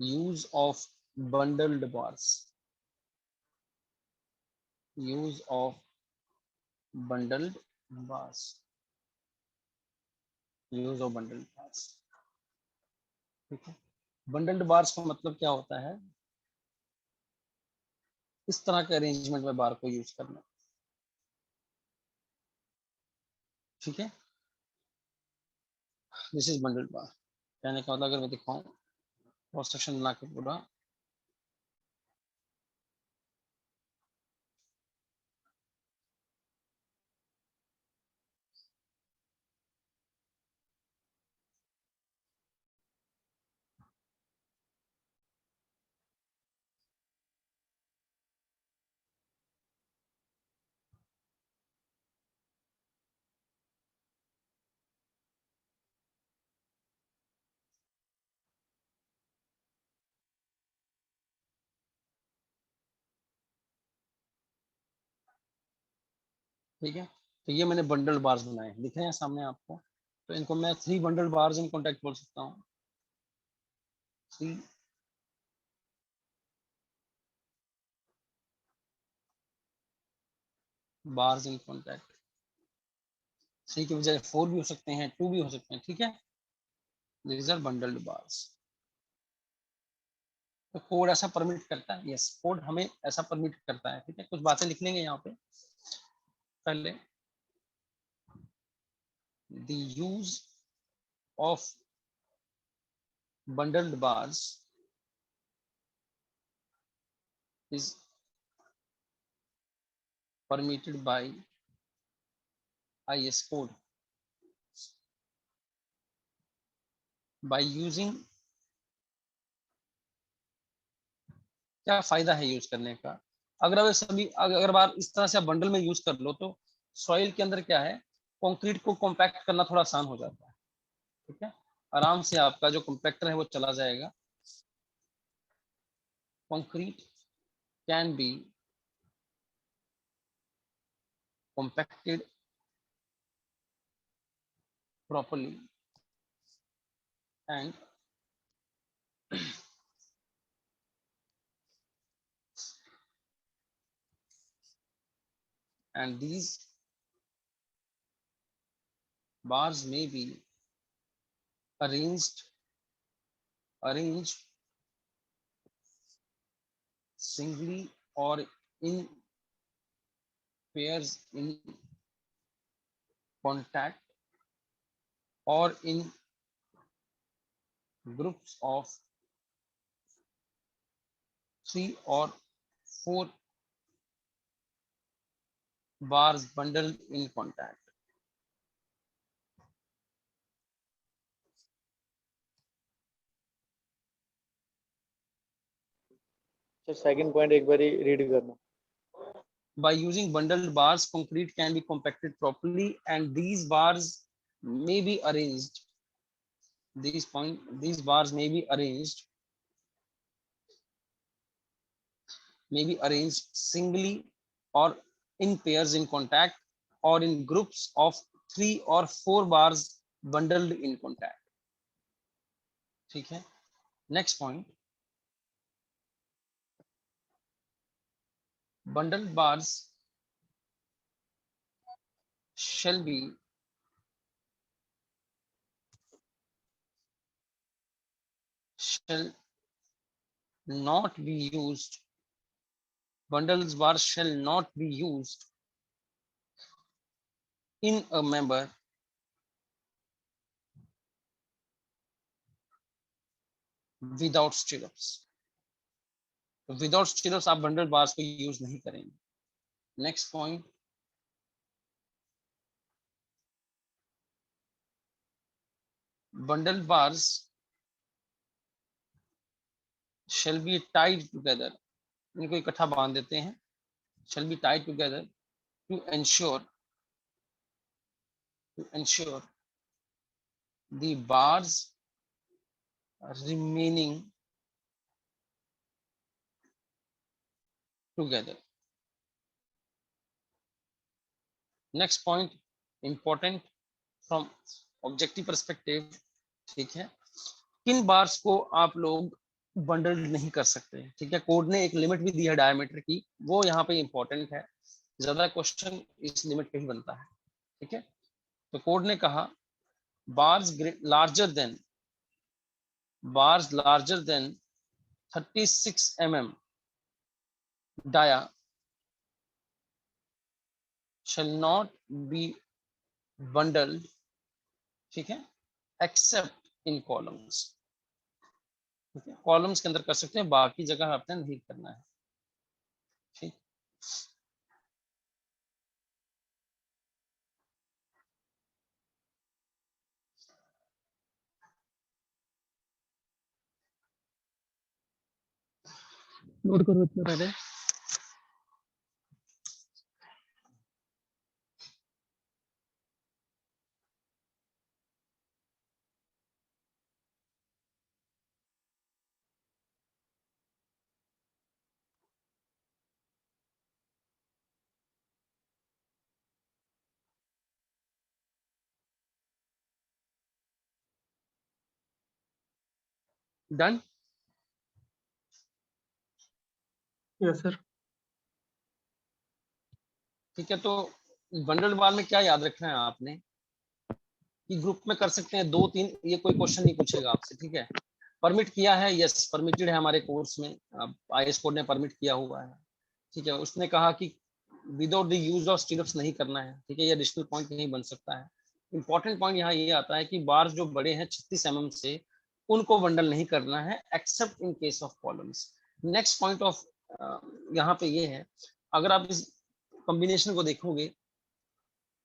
use of bundled bars, use of bundled bars, use of bundled bars। ठीक है, बंडल्ड बार्स का मतलब क्या होता है, इस तरह के अरेंजमेंट में बार को यूज करना। ठीक है, दिस इज बंडल्ड बार। कहने का मतलब अगर मैं दिखाऊं क्रॉस सेक्शन बना के पूरा, ठीक है, तो ये मैंने बंडल्ड बार्स बनाए दिख रहे हैं सामने आपको, तो इनको मैं 3 बंडल्ड बार्स इन कॉन्टेक्ट बोल सकता हूँ, 3 bars in contact. 3 की बजाय 4 भी हो सकते हैं, 2 भी हो सकते हैं, ठीक है। These are bundled bars. तो कोड ऐसा परमिट करता है, यस कोड हमें ऐसा परमिट करता है, ठीक है। कुछ बातें लिख लेंगे यहाँ पे पहले। The use of bundled bars is permitted by IS code by using। क्या फायदा है यूज करने का? अगर बार इस तरह से आप बंडल में यूज कर लो तो सॉइल के अंदर क्या है, कंक्रीट को कॉम्पैक्ट करना थोड़ा आसान हो जाता है, ठीक है। आराम से आपका जो कॉम्पैक्टर है वो चला जाएगा। Concrete can be compacted properly and these bars may be arranged singly or in pairs in contact or in groups of 3 or 4 bars bundled in contact. Sir second point एक बारी रीड करना। By using bundled bars, concrete can be compacted properly and these bars may be arranged, these bars may be arranged singly or in pairs in contact or in groups of 3 or 4 bars bundled in contact, ठीक है। Next point, bundled bars shall not be used, bundled bars shall not be used in a member without stirrups। Without stirrups आप बंडल बार्स को यूज नहीं करेंगे। Next point, bundle bars shall be tied together, इनको इकट्ठा बांध देते हैं, shall be tied together to ensure the bars remaining together। Next point important from objective perspective, ठीक है। किन बार्स को आप लोग बंडल नहीं कर सकते, ठीक है। कोड ने एक लिमिट भी दी है डायमीटर की, वो यहाँ पे इंपॉर्टेंट है, ज्यादा क्वेश्चन इस लिमिट पे ही बनता है, ठीक है। तो कोड ने कहा bars larger than 36 mm dia shall not be bundled, ठीक है, except in columns, ठीक है। कॉलम्स के अंदर कर सकते हैं, बाकी जगह आपने नहीं करना है, ठीक। नोट करो इतना पहले। डन। Yes sir. ठीक है, तो बंडल्ड बार में क्या याद रखना है आपने कि ग्रुप में कर सकते हैं 2-3, ये कोई क्वेश्चन नहीं पूछेगा आपसे, ठीक है। परमिट किया है, यस परमिटेड है हमारे कोर्स में, अब आईएस कोड ने परमिट किया हुआ है, ठीक है। उसने कहा कि विदाउट द यूज ऑफ स्टीरअप्स नहीं करना है, ठीक है, ये एडिशनल पॉइंट नहीं बन सकता है। इंपॉर्टेंट पॉइंट यहाँ ये आता है कि बार्स जो बड़े हैं 36 mm से, उनको बंडल नहीं करना है accept in case of columns. Next point of यहाँ पे ये है, अगर आप इस कॉम्बिनेशन को देखोगे,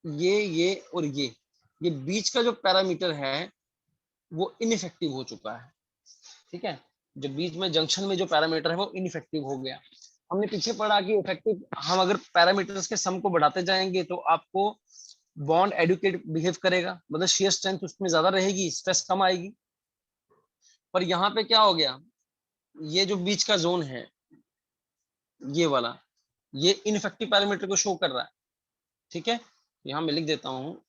ये और ये बीच का जो पैरामीटर है वो इनइफेक्टिव हो चुका है, ठीक है। जो बीच में जंक्शन में जो पैरामीटर है वो इनइफेक्टिव हो गया। हमने पीछे पढ़ा कि इफेक्टिव, हम अगर पैरामीटर्स के सम को बढ़ाते जाएंगे तो आपको बॉन्ड एडुकेट बिहेव करेगा, मतलब शेयर स्ट्रेंथ उसमें ज्यादा रहेगी, स्ट्रेस कम आएगी। पर यहाँ पे क्या हो गया, ये जो बीच का जोन है ये वाला, ये इनइफेक्टिव पैरामीटर को शो कर रहा है, ठीक है। यहाँ मैं लिख देता हूँ,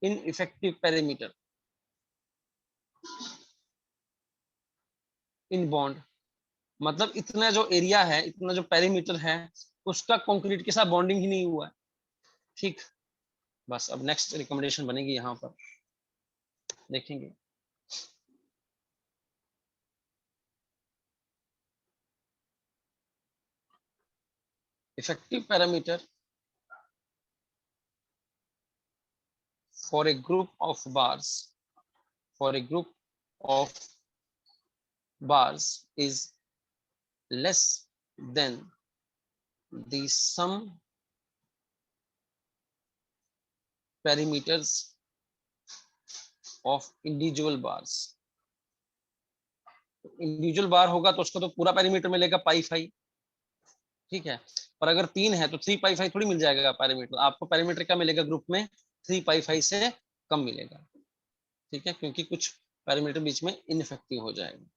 इनइफेक्टिव पैरामीटर इन बॉन्ड, मतलब इतना जो एरिया है, इतना जो पेरीमीटर है, उसका कंक्रीट के साथ बॉन्डिंग ही नहीं हुआ है, ठीक। बस अब नेक्स्ट रिकमेंडेशन बनेगी, यहाँ पर देखेंगे। Effective perimeter for a group of bars, for a group of bars is less than the sum perimeters of individual bars। Individual bar होगा तो उसको तो पूरा पैरामीटर मिलेगा पाई फाई, ठीक है। पर अगर 3 है तो 3 पाई फाई थोड़ी मिल जाएगा पैरामीटर, आपको पैरामीटर क्या मिलेगा ग्रुप में, 3 पाई फाई से कम मिलेगा, ठीक है, क्योंकि कुछ पैरामीटर बीच में इनइफेक्टिव हो जाएगा।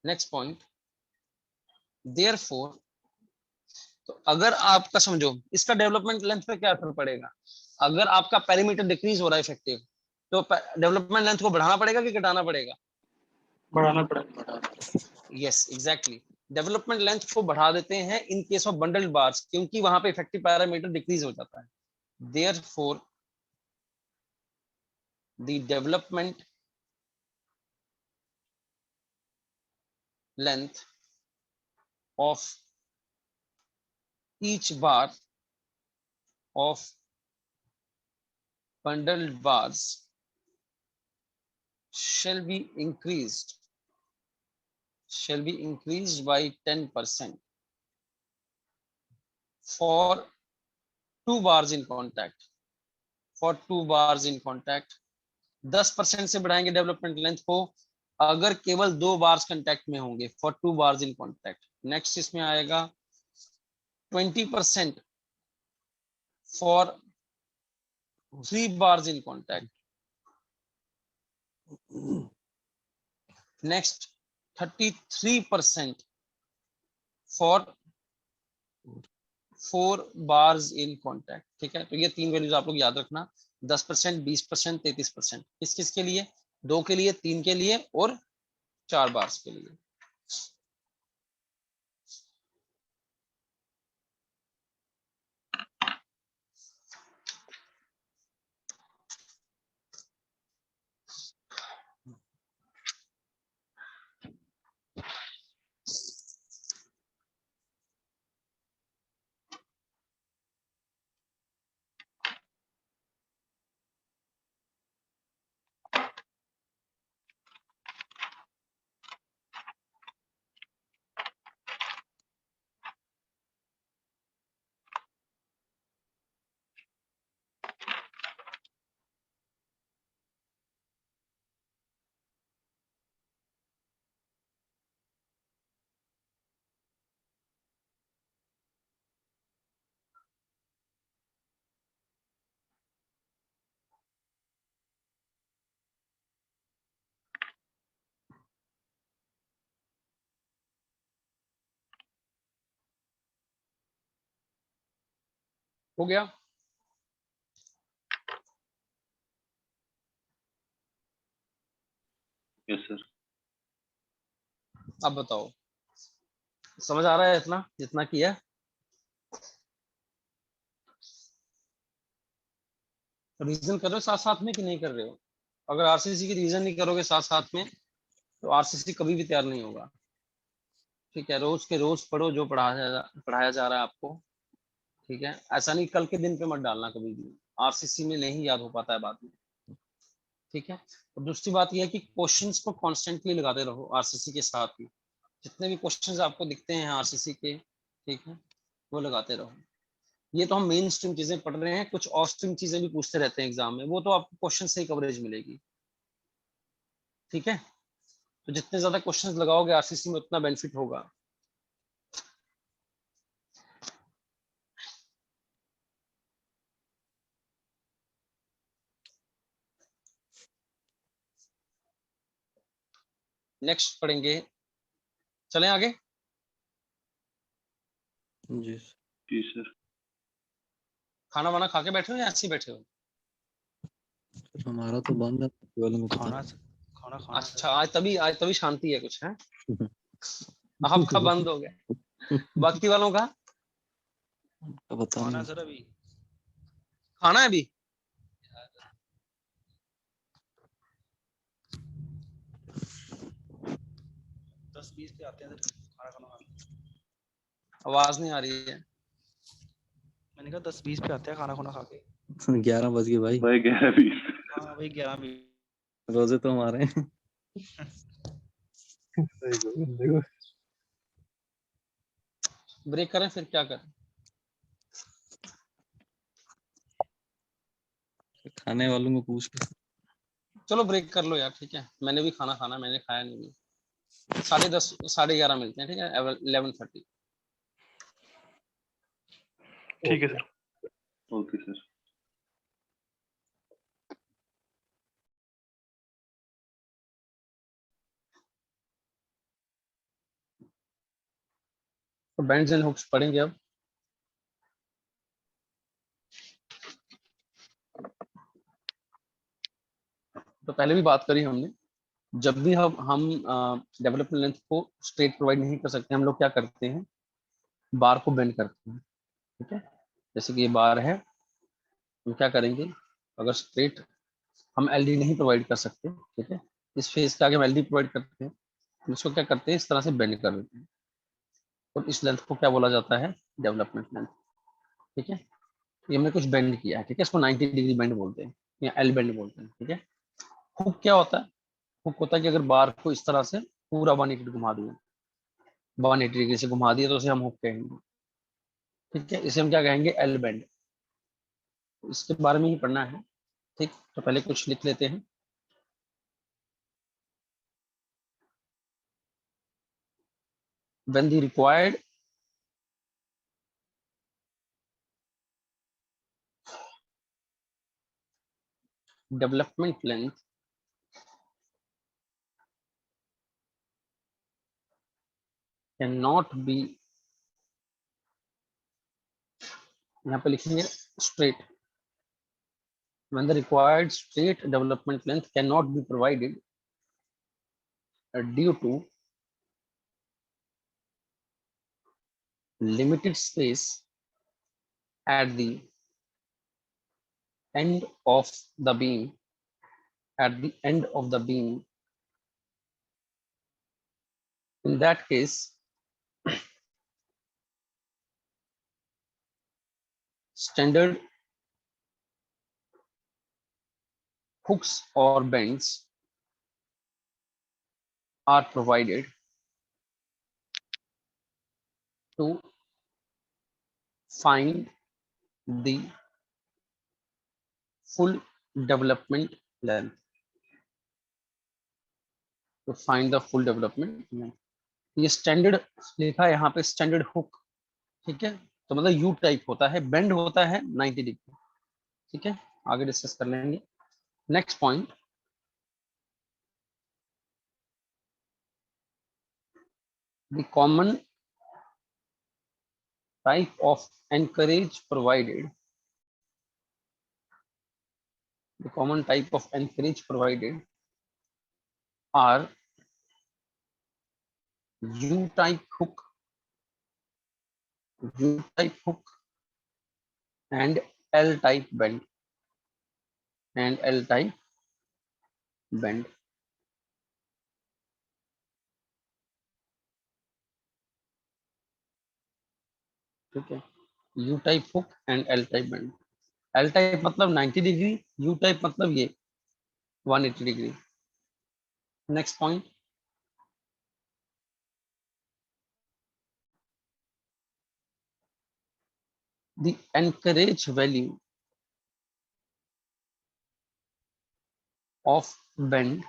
नेक्स्ट पॉइंट, देयरफॉर, तो अगर आपका समझो इसका डेवलपमेंट लेंथ पे क्या असर पड़ेगा, अगर आपका पैरामीटर डिक्रीज हो रहा है इफेक्टिव, तो डेवलपमेंट लेंथ को बढ़ाना पड़ेगा कि घटाना पड़ेगा, बढ़ाना पड़ेगा। यस एग्जैक्टली, डेवलपमेंट लेंथ को बढ़ा देते हैं in case of bundled bars, क्योंकि वहां पे इफेक्टिव पैरामीटर डिक्रीज हो जाता है। Therefore the development length of each bar of bundled bars shall be increased by 10% for 2 bars in contact, for 2 bars in contact। 10% से बढ़ाएंगे डेवलपमेंट लेंथ को अगर केवल 2 बार्स कांटेक्ट में होंगे, for 2 bars in contact. Next इसमें आएगा 20% for 3 bars in contact। Next 33% for 4 bars in contact, ठीक है। तो ये 3 वैल्यूज आप लोग याद रखना, 10%, 20%, 33%। किस किस के लिए, 2 के लिए, 3 के लिए और 4 बार्स के लिए। हो गया, यस सर। अब बताओ। समझ आ रहा है इतना जितना किया? रीजन कर रहे हो साथ साथ में कि नहीं कर रहे हो? अगर आरसीसी की रीजन नहीं करोगे साथ साथ में तो आरसीसी कभी भी तैयार नहीं होगा। ठीक है, रोज के रोज पढ़ो जो पढ़ाया जा रहा है आपको। ठीक है, ऐसा नहीं कल के दिन पे मत डालना कभी भी, आरसीसी में नहीं याद हो पाता है बाद में। ठीक है, और दूसरी बात यह है कि क्वेश्चंस को कॉन्स्टेंटली लगाते रहो आरसीसी के साथ ही। जितने भी क्वेश्चंस आपको दिखते हैं आरसीसी के, ठीक है, वो लगाते रहो। ये तो हम मेन स्ट्रीम चीजें पढ़ रहे हैं, कुछ ऑफ स्ट्रीम चीजें भी पूछते रहते हैं एग्जाम में, वो तो आपको क्वेश्चन से ही कवरेज मिलेगी। ठीक है, तो जितने ज्यादा क्वेश्चंस लगाओगे आरसीसी में उतना बेनिफिट होगा। नेक्स्ट पढ़ेंगे, चलें आगे। जी जी सर। खाना वाना खा के बैठे हो या ऐसे ही बैठे हो? सर, हमारा तो बंद है, वालों को पता खाना खाना खाना अच्छा, आज तभी शांति है कुछ है। आपका बंद हो गया, बाकी वालों का पता खाना नहीं। सर अभी खाना है अभी। 10-20 पे आते हैं सर खाना खाना खा के। आवाज नहीं आ रही है। मैंने कहा 10-20 पे आते हैं खाना खाना खा के। 11 बज गए भाई, भाई 11-20। हाँ भाई 11 रोजे तो हमारे हैं। ब्रेक करें फिर क्या करें? खाने वालों को पूछ के। चलो ब्रेक कर लो यार, ठीक है, मैंने भी खाना खाना, मैंने खाया नहीं। 10:30 11:30 मिलते हैं, ठीक है, 11:30। ठीक है सर। Okay sir. तो बैंड्स एंड हुक्स पढ़ेंगे अब। तो पहले भी बात करी हमने, जब भी हम डेवलपमेंट लेंथ को स्ट्रेट प्रोवाइड नहीं कर सकते, हम लोग क्या करते हैं, बार को बेंड करते हैं। ठीक है, जैसे कि ये बार है, हम क्या करेंगे, अगर स्ट्रेट हम एलडी नहीं प्रोवाइड कर सकते, ठीक है, इस फेस के आगे हम एलडी प्रोवाइड करते हैं, तो इसको क्या करते हैं, इस तरह से बेंड कर देते हैं, और इस लेंथ को क्या बोला जाता है, डेवलपमेंट लेंथ। ठीक है, ये हमने कुछ बेंड किया है, ठीक है, इसको 90 डिग्री बेंड बोलते हैं या एल बेंड बोलते हैं। ठीक है, हुक क्या होता है, हुक होता है कि अगर बार को इस तरह से पूरा 180 घुमा दिया, 180 डिग्री से घुमा दिया, तो उसे हम हुक कहेंगे। ठीक है, इसे हम क्या कहेंगे, एल बेंड। इसके बारे में ही पढ़ना है। ठीक, तो पहले कुछ लिख लेते हैं। When the required development length cannot be, यहाँ पे लिखेंगे straight, when the required straight development length cannot be provided due to limited space at the end of the beam, at the end of the beam, in that case standard hooks or bends are provided to find the full development length, to find the full development length। ये स्टैंडर्ड लिखा है यहाँ पे, स्टैंडर्ड हुक। ठीक है, तो मतलब यू टाइप होता है, बेंड होता है 90 डिग्री। ठीक है, आगे डिस्कस कर लेंगे। Next point, the common type of encourage provided, the common type of anchorage provided are U type hook U type hook and L type bend and L type bend. ठीक है, U type hook and L type bend. L type मतलब 90 डिग्री, U type मतलब ये 180 degree. Next point, the anchorage value of bend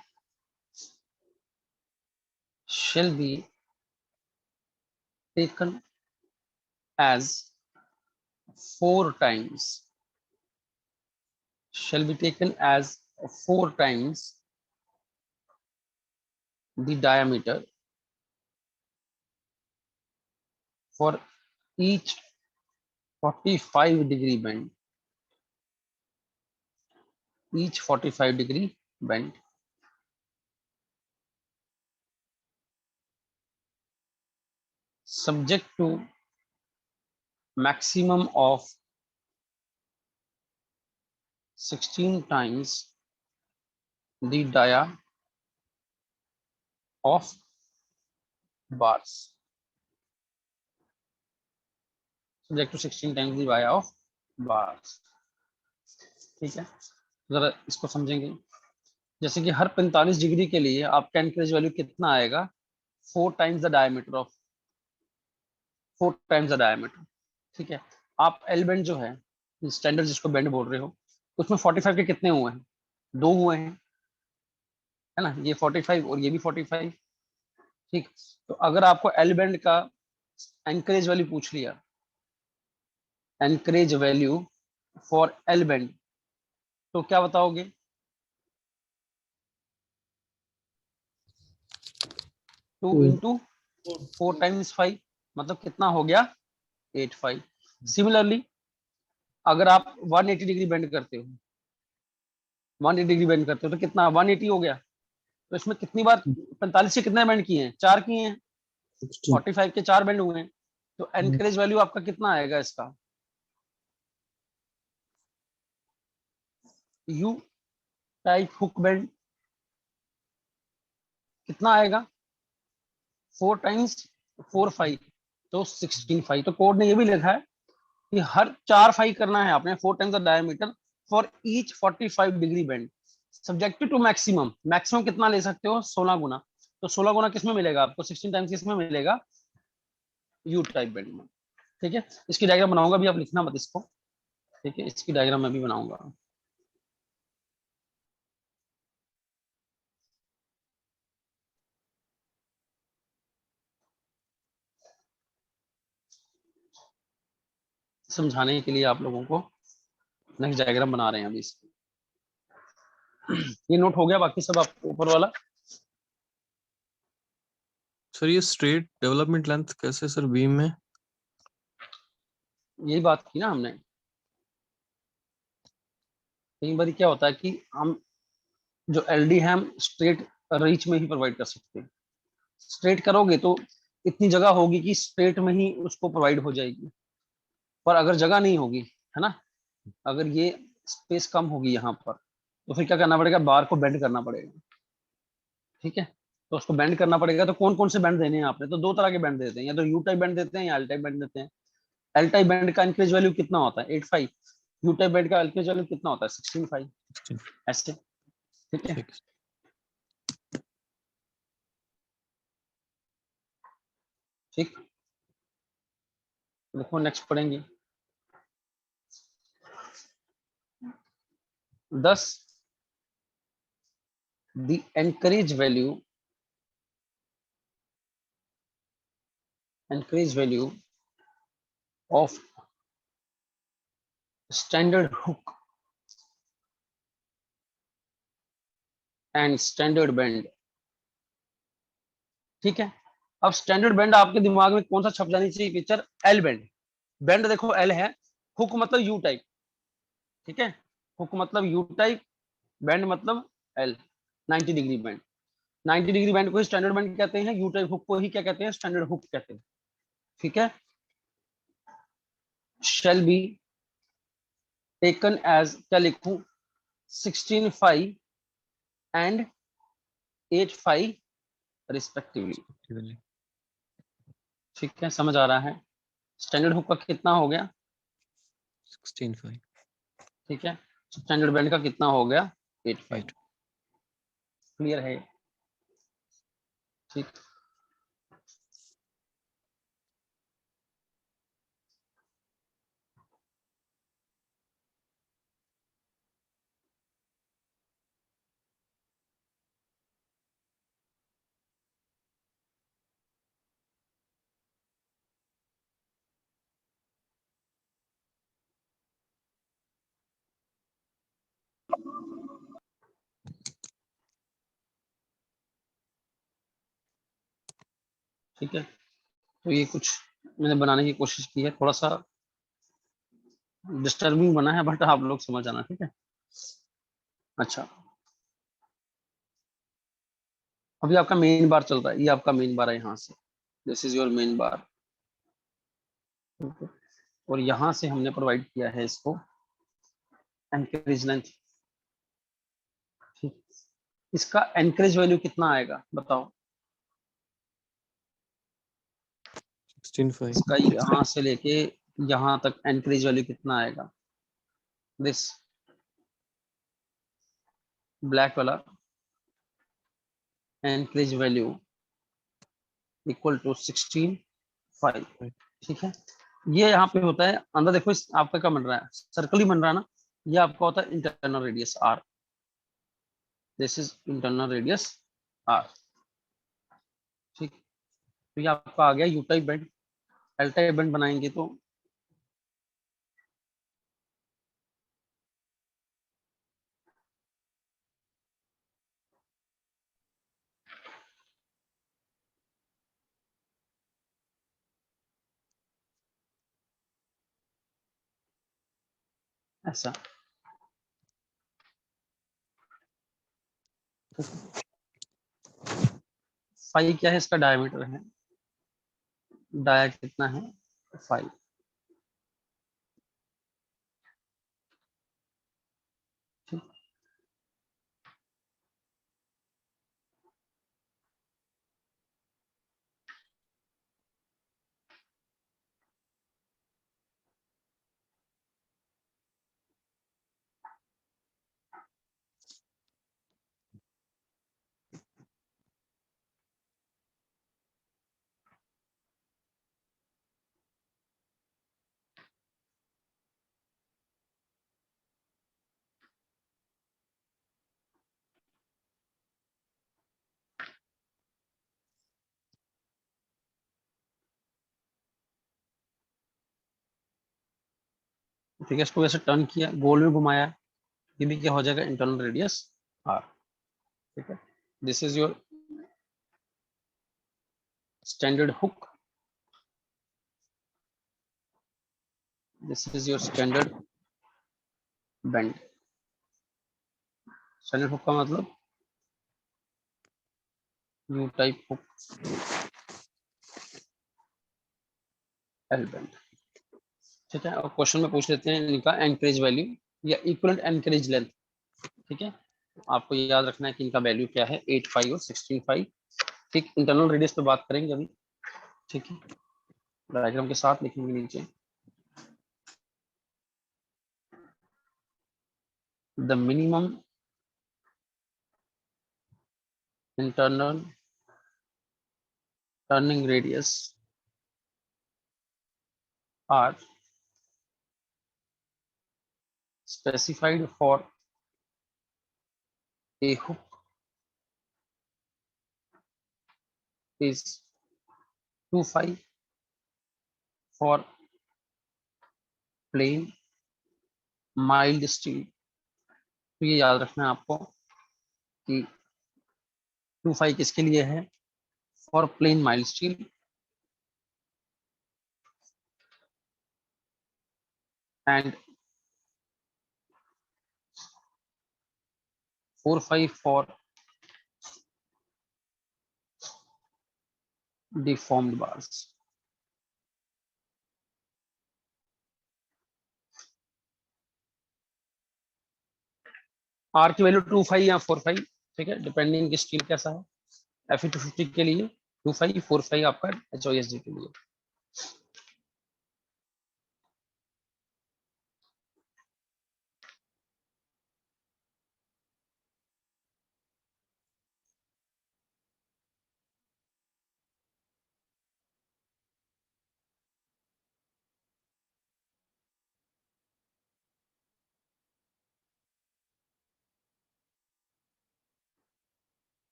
shall be taken as 4 times, shall be taken as 4 times the diameter for each 45 degree bend, each 45 degree bend. Subject to maximum of 16 times the dia of bars. Subject to 16 times the dia of bars. ठीक है, जरा इसको समझेंगे. जैसे कि हर 45 डिग्री के लिए आपका एंकरेज वैल्यू कितना आएगा, 4 times the diameter of 4 times the diameter. ठीक है, आप एल बेंड जो है स्टैंडर्ड जिसको बेंड बोल रहे हो, उसमें 45 के कितने हुए हैं, 2 हुए हैं, है ना, ये 45 और ये भी 45. ठीक, तो अगर आपको एल बेंड का एंकरेज वैल्यू पूछ लिया, anchorage value for L bend, तो क्या बताओगे, 2 इंटू 4 टाइम्स 5 मतलब कितना हो गया, 85. सिमिलरली अगर आप 180 डिग्री बेंड करते हो, 180 डिग्री बेंड करते हो तो कितना 180 हो गया. तो इसमें कितनी बार 45 से कितने बेंड किए हैं, 4 किए हैं, 45 के 4 बेंड हुए हैं. तो एनकरेज वैल्यू आपका कितना आएगा इसका, यू टाइप हुक बेंड कितना आएगा, 4 टाइम्स 4 5 तो 16 5. तो कोड ने ये भी लिखा है कि हर 4 5 करना है आपने, 4 times the diameter for each 45 degree bend, subjected to maximum. Maximum कितना ले सकते हो, 16 गुना. तो 16 गुना किसमें मिलेगा आपको, 16 टाइम्स किसमें मिलेगा, यू टाइप बेंड में. ठीक है, इसकी डायग्राम बनाऊंगा भी, आप लिखना मत इसको. ठीक है, इसकी डायग्राम मैं भी बनाऊंगा. समझाने के लिए आप लोगों को नेक्स्ट डायग्राम बना रहे हैं अभी इसकी. ये नोट हो गया, बाकी सब आपको ऊपर वाला. सर ये स्ट्रेट डेवलपमेंट लेंथ कैसे सर बीम में, यही बात की ना हमने. कई बार क्या होता है कि हम जो एलडी है हम स्ट्रेट रीच में ही प्रोवाइड कर सकते हैं. स्ट्रेट करोगे तो इतनी जगह होगी कि स्ट्रेट में ही उसको प्रोवाइड हो जाएगी. पर अगर जगह नहीं होगी, है ना, अगर ये स्पेस कम होगी यहाँ पर, तो फिर क्या करना पड़ेगा, बार को बेंड करना पड़ेगा. ठीक है, तो उसको बेंड करना पड़ेगा. तो कौन कौन से बेंड देने हैं आपने, तो 2 तरह के बेंड देते हैं, या तो यू टाइप बेंड देते हैं या एल टाइप बेंड देते हैं. एल टाइप बेंड का इंक्रीज वैल्यू कितना होता है, 85. यू टाइप बेंड का इंक्रीज वैल्यू कितना होता है, 16.5. ऐसे. ठीक है, ठीक. देखो नेक्स्ट पढ़ेंगे. 10 the encourage value of standard hook and standard bend. ठीक है, अब स्टैंडर्ड बेंड आपके दिमाग में कौन सा छप जानी चाहिए पिक्चर, एल बेंड. बेंड देखो एल है, हुक मतलब यू टाइप. ठीक है, हुक मतलब यू टाइप, बेंड मतलब L, 90 degree bend. 90 degree bend को ही स्टैंडर्ड बेंड कहते हैं, यू टाइप हुक को ही क्या कहते हैं, स्टैंडर्ड हुक कहते हैं. ठीक है, shall be taken as, क्या लिखूं, 16/5 and 8/5 रिस्पेक्टिवली। ठीक है, समझ आ रहा है? स्टैंडर्ड हुक का कितना हो गया? 16/5 ठीक है, स्टैंडर्ड बैंड का कितना हो गया? 8/5। 8 क्लियर है? ठीक, ठीक है। तो ये कुछ मैंने बनाने की कोशिश की है, थोड़ा सा डिस्टर्बिंग बना है, बट आप लोग समझ आना। ठीक है, अच्छा, अभी आपका मेन बार चल रहा है, ये आपका मेन बार है, यहाँ से दिस इज योर मेन बार। और यहाँ से हमने प्रोवाइड किया है इसको एनकरेज लेंथ। ठीक, इसका एनकरेज वैल्यू कितना आएगा बताओ? 16/5 इसका यहाँ से लेके यहाँ तक एनकरेज वैल्यू कितना आएगा? दिस ब्लैक वाला एनकरेज वैल्यू इक्वल टू 16/5। ठीक है, ये यहाँ पे होता है अंदर। देखो इस आपका क्या बन रहा है, सर्कल ही बन रहा है ना। ये आपका होता है internal radius R, this is internal radius R. ठीक, तो ये आपका आ गया U type bend. L type bend बनाएंगे तो ऐसा। फाइव क्या है, इसका डायमीटर है, डाया कितना है 5। ठीक, ठीक है, इसको वैसे टर्न किया, गोल में घुमाया, ये भी क्या हो जाएगा, इंटरनल रेडियस आर। ठीक है, this is your standard hook, this is your standard bend. Standard hook का मतलब U type hook, L bend. ठीक है, और क्वेश्चन में पूछ लेते हैं इनका एंकरेज वैल्यू या इक्वलेंट एंकरेज लेंथ। ठीक है, आपको ये याद रखना है कि इनका वैल्यू क्या है, 8/5 और 16/5। ठीक, इंटरनल रेडियस पे बात करेंगे अभी। ठीक है, डायग्राम के साथ लिखेंगे नीचे। The minimum internal turning radius R specified for a hook is 2/5 for plain mild steel। तो ये याद रखना है आपको कि 2/5 किसके लिए है, for plain mild steel, and 4/5 for deformed bars। R की वैल्यू 25 या 45, ठीक है, डिपेंडिंग स्टील कैसा है। Fe250 के लिए 25, 45 आपका HOSG के लिए।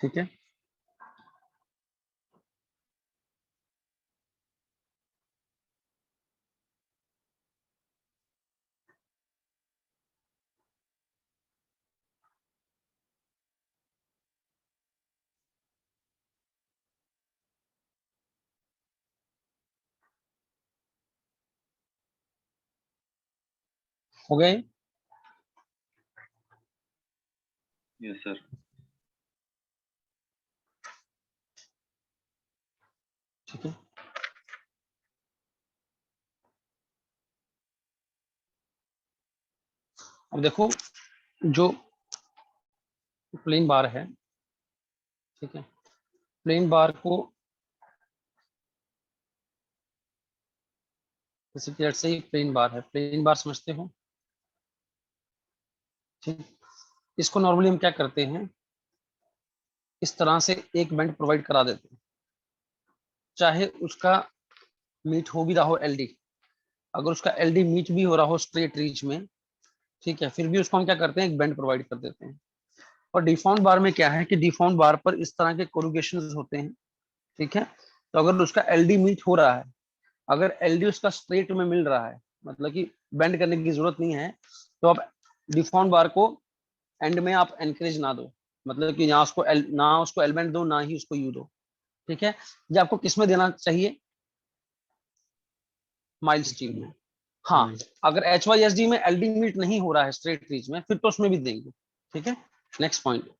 ठीक है, हो गए। Yes sir. ठीक है, अब देखो जो प्लेन बार है, ठीक है, प्लेन बार को जैसे कि let's say प्लेन बार है, प्लेन बार समझते हो, ठीक। इसको नॉर्मली हम क्या करते हैं, इस तरह से एक बेंड प्रोवाइड करा देते हैं, चाहे उसका मीट हो भी रहा हो एलडी, अगर उसका एलडी मीट भी हो रहा हो स्ट्रेट रीच में, ठीक है, फिर भी उसको हम क्या करते हैं, एक बेंड प्रोवाइड कर देते हैं। और डिफॉर्म बार में क्या है कि डिफॉर्म बार पर इस तरह के कोरुगेशन होते हैं, ठीक है। तो अगर उसका एलडी मीट हो रहा है, अगर एलडी उसका स्ट्रेट में मिल रहा है, मतलब कि बेंड करने की जरूरत नहीं है, तो आप डिफॉर्म बार को एंड में आप एनकरेज ना दो, मतलब कि यहाँ उसको एल ना उसको एल बेंड दो, ना ही उसको यू दो, ठीक है। ये आपको किस में देना चाहिए, माइल स्टील में। हाँ, अगर HYSD में एलडी मीट नहीं हो रहा है स्ट्रेट रीच में, फिर तो उसमें भी देंगे, ठीक है। Next point,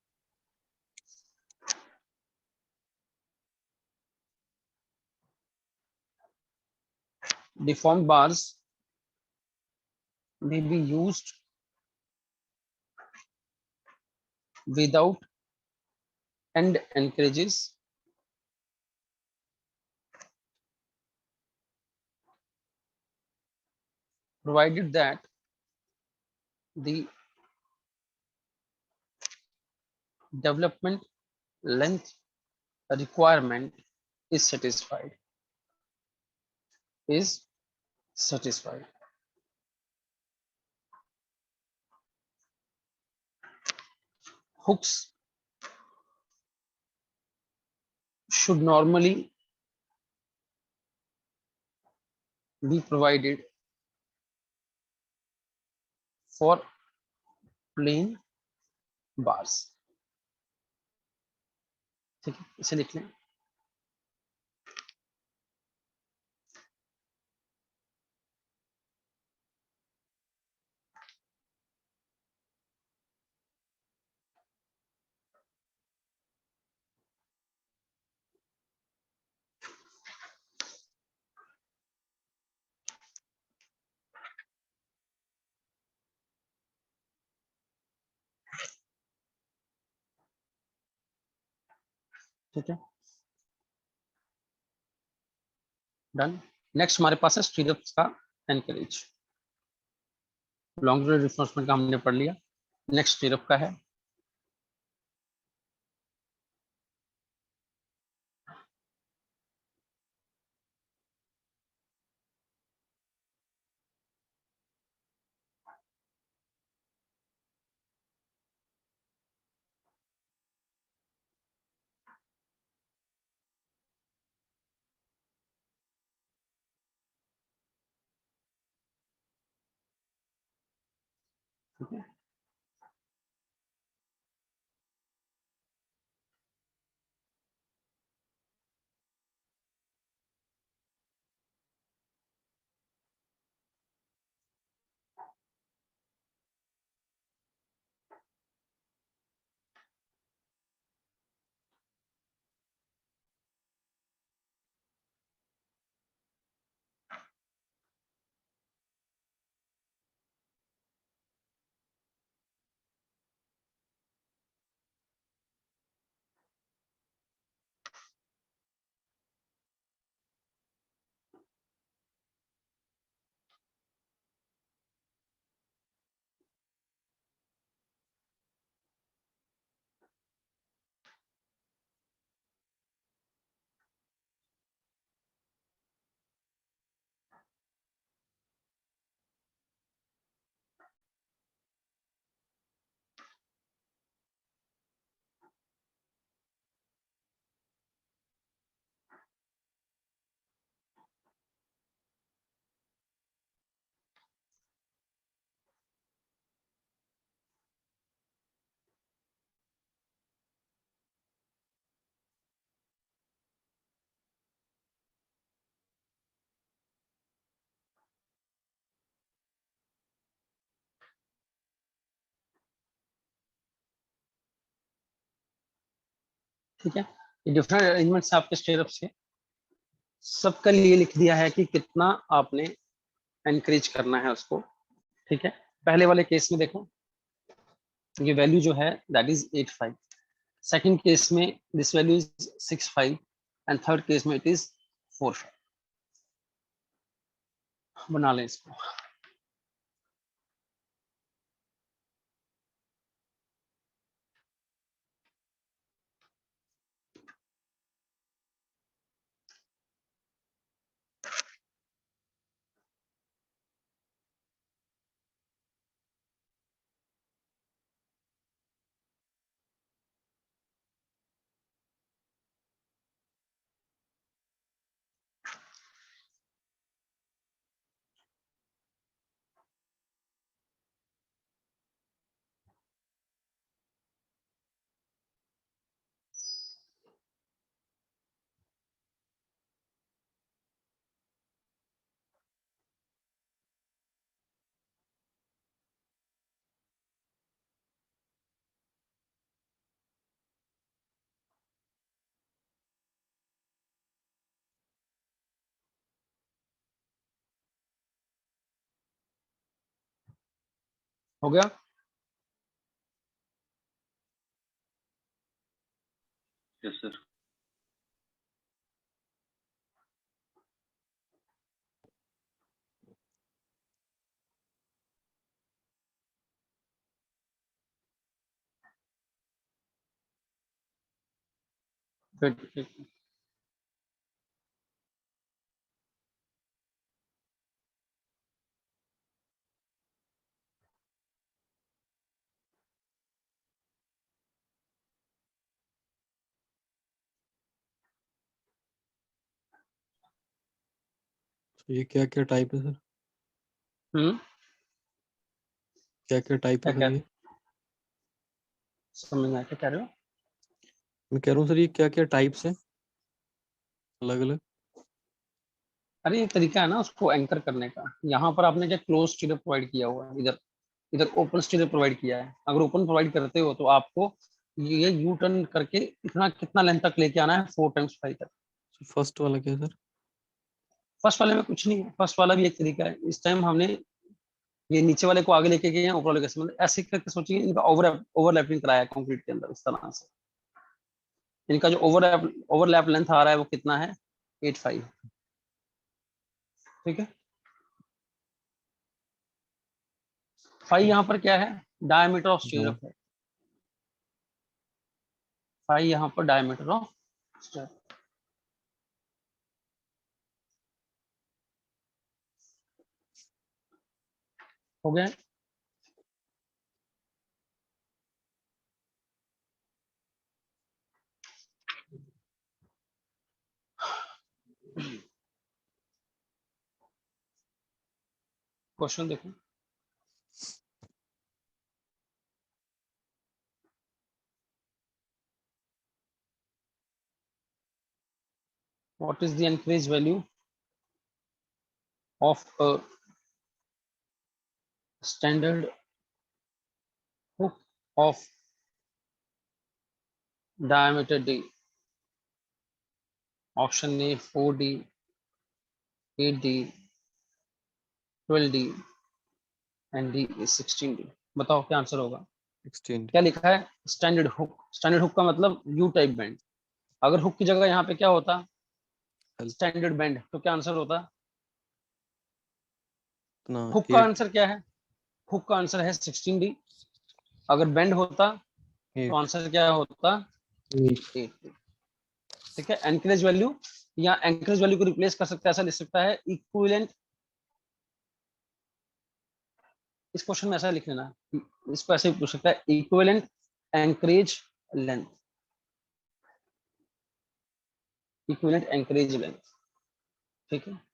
deformed bars may be used without end anchorages provided that the development length requirement is satisfied, is satisfied. Hooks should normally be provided for plain bars, ठीक है, इसे लिख लें। ठीक है, डन। नेक्स्ट हमारे पास है स्टीरअप्स का एनकरेज। लॉन्ग रिफोर्समेंट का हमने पढ़ लिया, नेक्स्ट स्टीरअप का है। ठीक है। ठीक है, ये डिफरेंट अरेंजमेंट से आपके स्टेप से सबका लिए लिख दिया है कि कितना आपने एनकरेज करना है उसको। ठीक है, पहले वाले केस में देखो ये वैल्यू जो है दैट इज 85, सेकंड केस में this value is 65 and third case में इट इज 45। बना लें इसको। हो गया। Yes sir. फिर तो ये क्या क्या टाइप है सर? क्या क्या टाइप क्या है सर क्या ये? समझ में आया क्या कह रहे हो? मैं कह रहा हूँ सर ये क्या क्या टाइप्स हैं अलग अलग? अरे ये तरीका है ना उसको एंकर करने का। यहाँ पर आपने क्या क्लोज स्टीरियो प्रोवाइड किया हुआ है, इधर इधर ओपन स्टीरियो प्रोवाइड किया है। अगर ओपन प्रोवाइड करते हो तो आपको ये यू टर्न करके इतना कितना लेंथ तक लेके आना है, 4 × 5 तक। फर्स्ट वाला क्या है सर? फर्स्ट वाले में कुछ नहीं है, फर्स्ट वाला भी एक तरीका है। इस टाइम हमने ये नीचे वाले को आगे लेके गए हैं, ऊपर वाले के मतलब ऐसे करके सोचिए इनका ओवरलैपिंग कराया है कंक्रीट के अंदर इस तरह से। इनका जो ओवरलैप लेंथ आ रहा है वो कितना है, 85। ठीक है, 5 यहाँ पर क्या है, डायमीटर ऑफ हाँ। स्टीरियो है। 5 यहाँ पर डायमीटर ऑफ स्टीरियो हो गया। क्वेश्चन देखो, What is the anchorage value of a standard hook of diameter D? Option A 4D, 8D, 12D and D is 16D. बताओ क्या आंसर होगा? 16. क्या लिखा है? Standard hook. स्टैंडर्ड हुक का मतलब यू टाइप बैंड। अगर हुक की जगह यहाँ पे क्या होता? L. स्टैंडर्ड बैंड, तो क्या आंसर होता? इतना हुक का 8. आंसर क्या है? हुक का आंसर है 16D। अगर बैंड होता तो 8. आंसर क्या होता? 8D। ठीक है। एंकरेज वैल्यू, या एंकरेज वैल्यू को रिप्लेस कर सकता है, ऐसा लिख सकता है इक्विवेलेंट। इस क्वेश्चन में ऐसा लिख लेना, इसको ऐसे भी पूछ सकता है equivalent anchorage length. Equivalent anchorage length. ठीक है।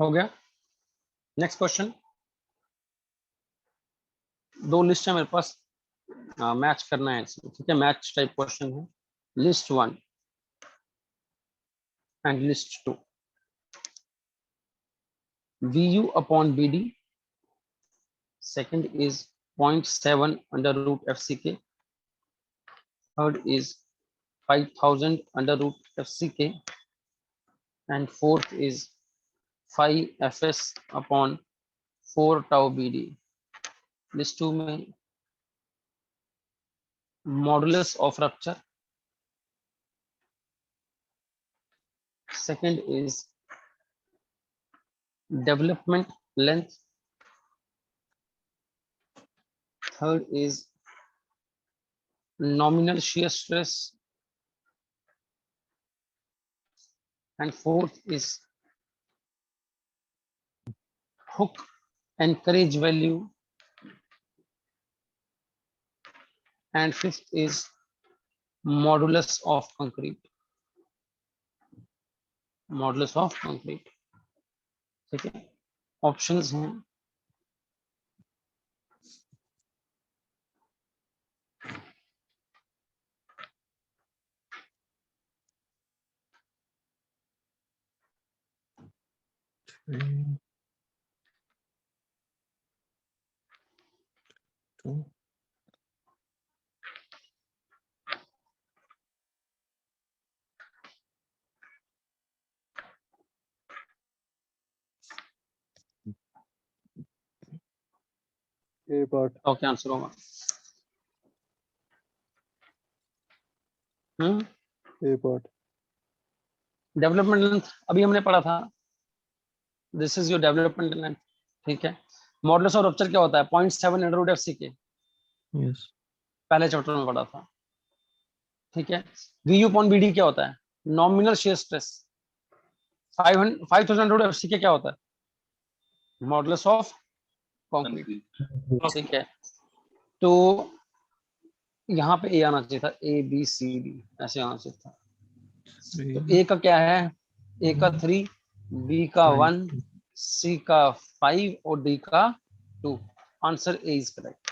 हो गया। Next question. दो लिस्ट है मेरे पास, मैच करना है इसमें। ठीक है, मैच टाइप क्वेश्चन है। List 1 and list 2। VU upon BD, second is 0.7 under root FCK, third is 5000 under root FCK, and fourth is 5 FS upon 4 tau BD. List 2 में modulus of rupture, second is development length, third is nominal shear stress, and fourth is hook anchorage value, and fifth is modulus of concrete. Modulus of concrete. ठीक है, ऑप्शंस हैं Three, 2. A part. तो क्या आंसर होगा? A part. डेवलपमेंट लेंथ अभी हमने पढ़ा था, this is your development length. ठीक है। मॉडुलस ऑफ रप्चर क्या होता है? 0.7 अंडर रूट FCK, Yes. पहले चैप्टर में पढ़ा था। ठीक है। VU अपॉन BD क्या होता है? Nominal shear stress. 5000 under root FCK क्या होता है? Modulus of concrete. ठीक है। तो यहाँ पे ए आना चाहिए था, ABCD ऐसे आना चाहिए था। तो 3, ए का क्या है? ए का 3, बी का 5. 1, सी का 5 और डी का 2। Answer A is correct.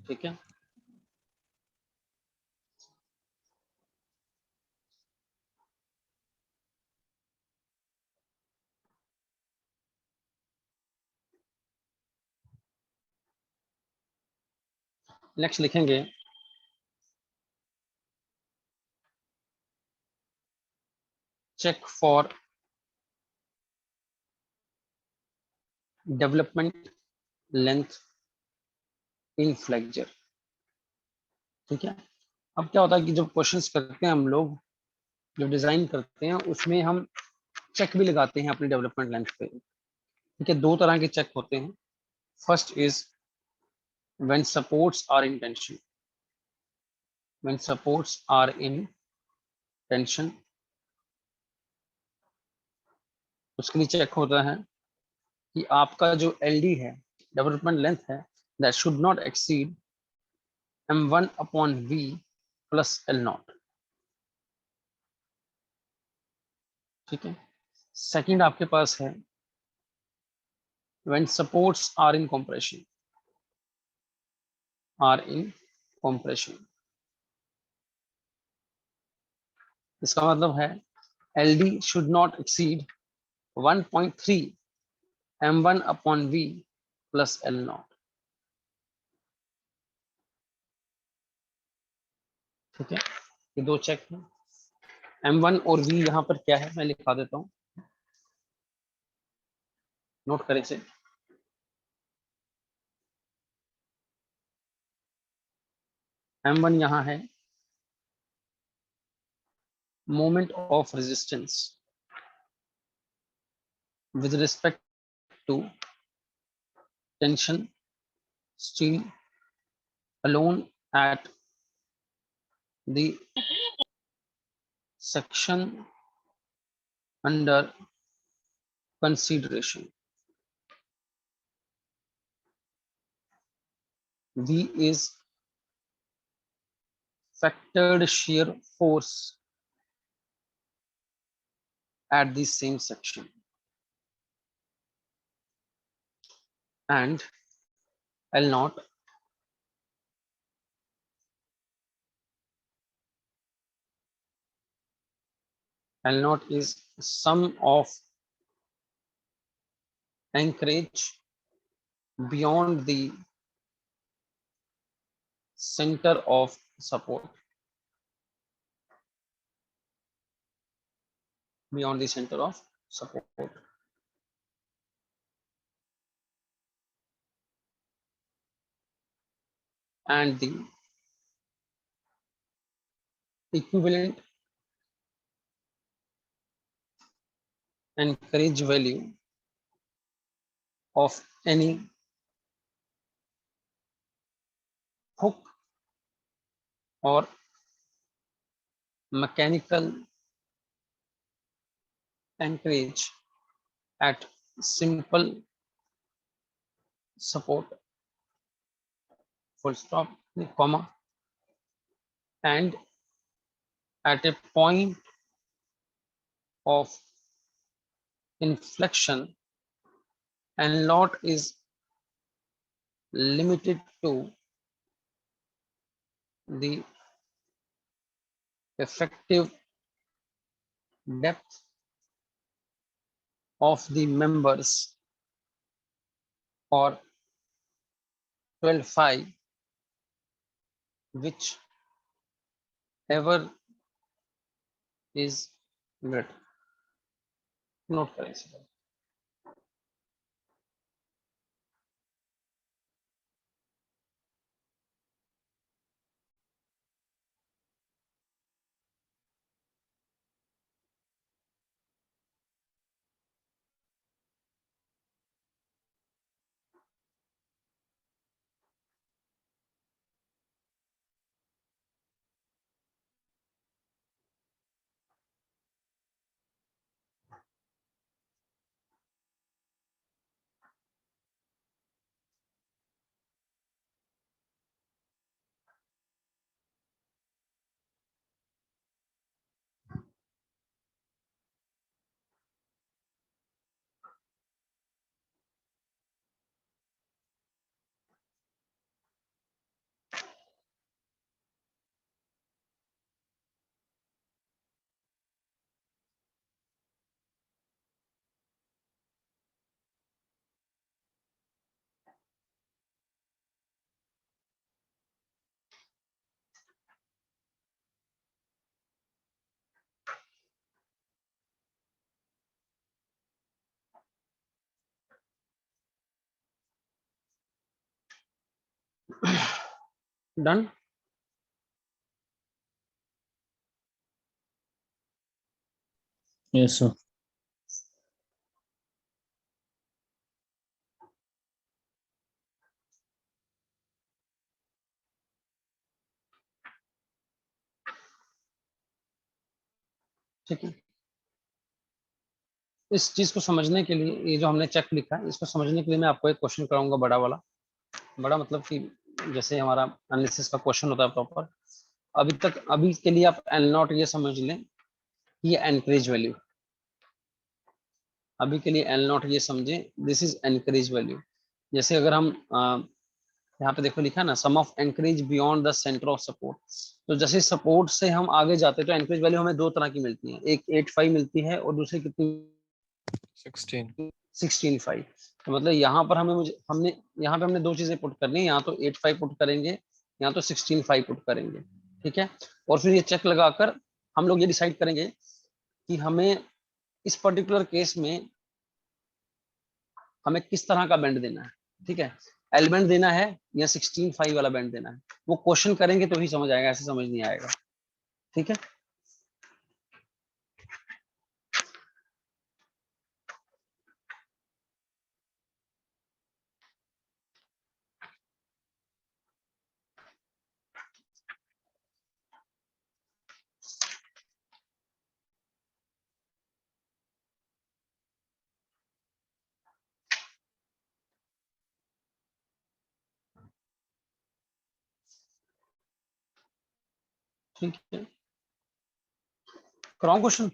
ठीक है। नेक्स्ट लिखेंगे check for development length in flexure. ठीक है। अब क्या होता है कि जब क्वेश्चंस करते हैं हम लोग, जो डिजाइन करते हैं, उसमें हम चेक भी लगाते हैं अपनी डेवलपमेंट लेंथ पे। ठीक है। दो तरह के चेक होते हैं। First is when supports are in tension. When supports are in tension, उसके लिए चेक होता है कि आपका जो LD है, डेवलपमेंट लेंथ है that should not exceed m1 upon v plus L not. ठीक है। सेकंड आपके पास है when supports are in compression, इसका मतलब है LD should not exceed 1.3 m1 upon v plus L naught। ठीक है, ये दो चेक है। m1 और v यहाँ पर क्या है मैं लिखा देता हूँ, नोट करें इसे। m1 यहाँ है moment of resistance with respect to tension steel alone at the section under consideration। V is factored shear force at the same section and L naught is sum of anchorage beyond the center of support, beyond the center of support, and the equivalent anchorage value of any hook or mechanical anchorage at simple support, full stop, comma, and at a point of inflection and lot is limited to the effective depth of the members or 12 phi, which ever is greater। Note करें इसे। डन। Yes sir. ठीक है, इस चीज को समझने के लिए, ये जो हमने चेक लिखा है, इसको समझने के लिए मैं आपको एक क्वेश्चन कराऊंगा बड़ा वाला। बड़ा मतलब कि जैसे हमारा एनालिसिस का क्वेश्चन होता है प्रॉपर। अभी के लिए आप एल नॉट ये समझ लें, ये एनकरेज वैल्यू। अभी के लिए एल नॉट ये समझे, दिस इज एनकरेज वैल्यू। जैसे अगर हम यहाँ पे देखो लिखा है ना, sum of anchorage beyond the centre of support. तो जैसे सपोर्ट से हम आगे जाते हैं तो एनकरेज वैल्यू हमें दो तरह की मिलती है, एक 8.5 मिलती है और दूसरी कितनी, 16। 16.5। तो मतलब यहाँ पर हमने यहाँ पे हमने दो चीजें पुट करनी है, यहाँ तो 8.5 पुट करेंगे, यहाँ तो 16.5 पुट करेंगे। ठीक है, और फिर ये चेक लगाकर हम लोग ये डिसाइड करेंगे कि हमें इस पर्टिकुलर केस में हमें किस तरह का बैंड देना है। ठीक है, एल बैंड देना है या 16.5 वाला बैंड देना है, वो क्वेश्चन करेंगे तो ही समझ आएगा, ऐसे समझ नहीं आएगा। ठीक है, ठीक है, कराऊं question?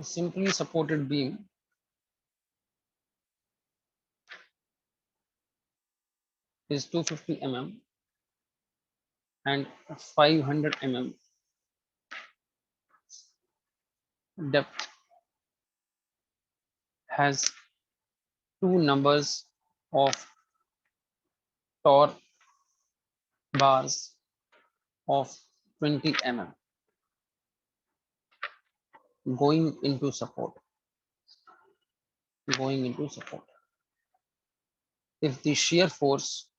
Simply supported beam is 250 mm and 500 mm depth, has two numbers of Tor bars of 20 mm going into support. If the shear force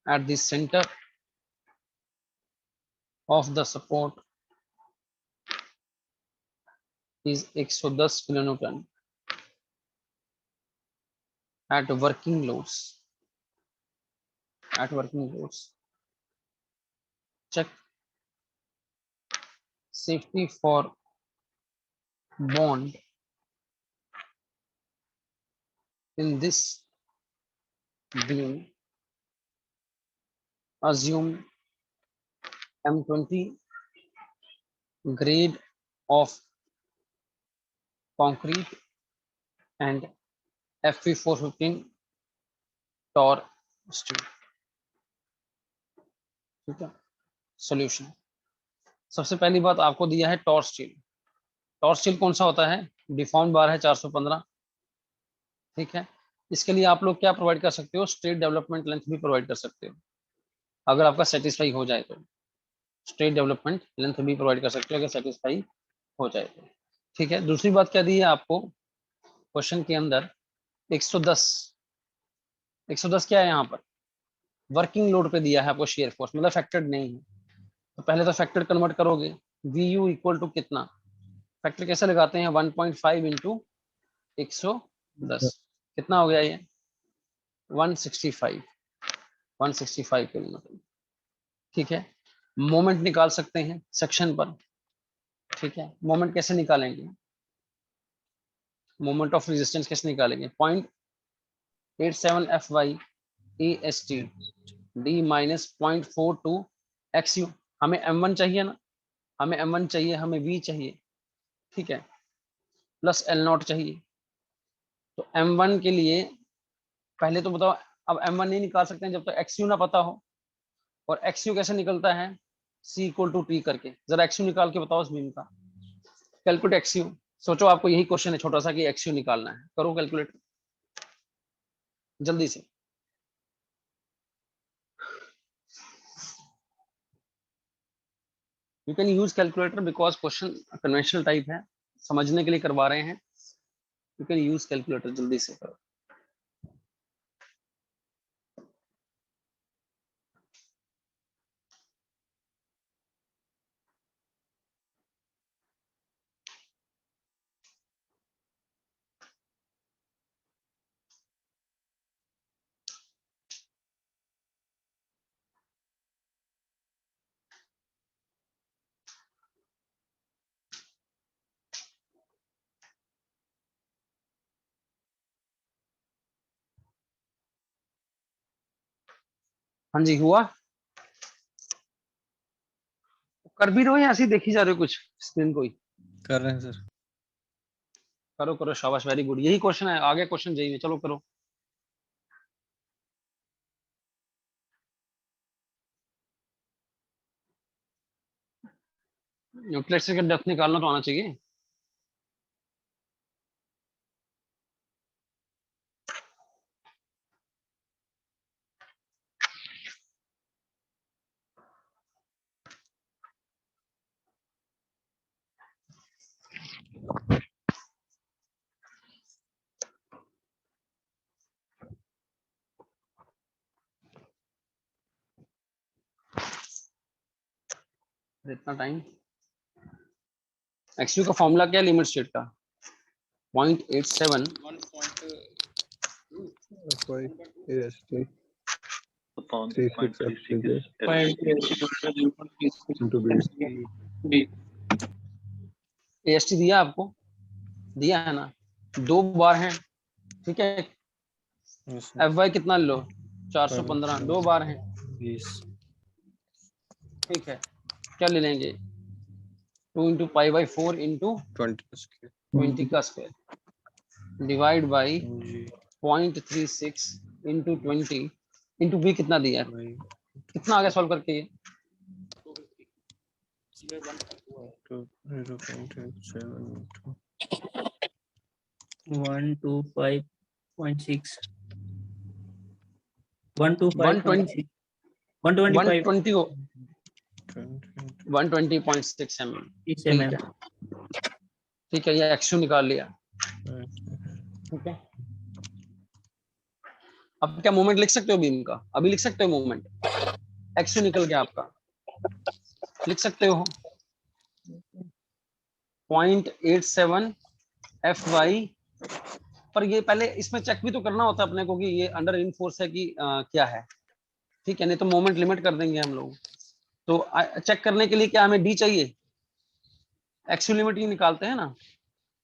at the center of the support is 110 kilonewton at working loads, check safety for bond in this beam. Assume M20 grade of concrete and Fe415 Tor steel. ठीक है, सॉल्यूशन। सबसे पहली बात आपको दिया है टॉर स्टील। टॉर स्टील कौन सा होता है? डिफॉर्म बार है 415। ठीक है, इसके लिए आप लोग क्या प्रोवाइड कर सकते हो? स्ट्रेट डेवलपमेंट लेंथ भी प्रोवाइड कर सकते हो, अगर आपका सेटिस्फाई हो जाए तो। स्ट्रेट डेवलपमेंट लेंथ भी प्रोवाइड कर सकते हो अगर सेटिस्फाई हो जाए तो। ठीक है, दूसरी बात क्या दी है आपको क्वेश्चन के अंदर? 110। 110 क्या है यहाँ पर? वर्किंग लोड पे दिया है आपको शेयर फोर्स, मतलब फैक्टर्ड नहीं है। तो पहले तो फैक्टर कन्वर्ट करोगे, वी यू इक्वल टू कितना? फैक्टर कैसे लगाते हैं? 1.5 इंटू 110, कितना हो गया ये? 165 किलोमीटर। ठीक है, मोमेंट निकाल सकते हैं सेक्शन पर। ठीक है, मोमेंट कैसे निकालेंगे? मोमेंट ऑफ रेजिस्टेंस कैसे निकालेंगे? 0.87 FY AST D minus 0.42 XU। हमें M1 चाहिए ना, हमें M1 चाहिए, हमें V चाहिए। ठीक है, प्लस L नॉट चाहिए। तो M1 के लिए पहले तो बताओ, अब M1 नहीं निकाल सकते हैं जब तक XU ना पता हो। और XU कैसे निकलता है? C इक्वल टू T करके। जरा XU निकाल के बताओ इस बीम का, कैलकुलेट XU। सोचो आपको यही क्वेश्चन है छोटा सा कि XU निकालना है, करो कैलकुलेट जल्दी से। You can use calculator because question conventional type है, समझने के लिए करवा रहे हैं। यू कैन यूज कैलकुलेटर, जल्दी से करो। हाँ जी हुआ, कर भी रहे हो या ऐसे ही देखी जा रहे हो कुछ स्क्रीन को ही? कर रहे हैं सर। करो करो, शाबाश, वेरी गुड, यही क्वेश्चन है, आगे क्वेश्चन यही है, चलो करो। न्यूक्लियस का डेप्थ निकालना तो आना चाहिए। इतना टाइम, एक्सयू का फॉर्मूला क्या है लिमिट स्टेट का? 0.87 upon 36 0.36 एएसटी दिया आपको, दिया है ना, 2 बार है, ठीक है। एफ वाई कितना लो, 415, 2 बार है, 20 ठीक है। क्या ले लेंगे, 2 इंटू पाई बाई 4 इंटू 20 20 का square divide by G 0.36 into 20 into B कितना दिया है, भाई कितना आगे सॉल्व करके ये 0.87 125.6 120 125 120 हो, 120.6 mm, ठीक है, ठीक है, ये एक्सयू निकाल लिया, ठीक है। अब क्या मोमेंट लिख सकते हो बीम का, अभी लिख सकते हो मोमेंट, एक्सयू निकल गया आपका, लिख सकते हो 0.87 FY, पर ये पहले इसमें चेक भी तो करना होता है अपने को कि ये अंडर इनफोर्स है कि क्या है, ठीक है, नहीं तो मोमेंट लिमिट कर देंगे हम लोग। तो चेक करने के लिए क्या हमें डी चाहिए, एक्सयू लिमिटिंग निकालते हैं ना,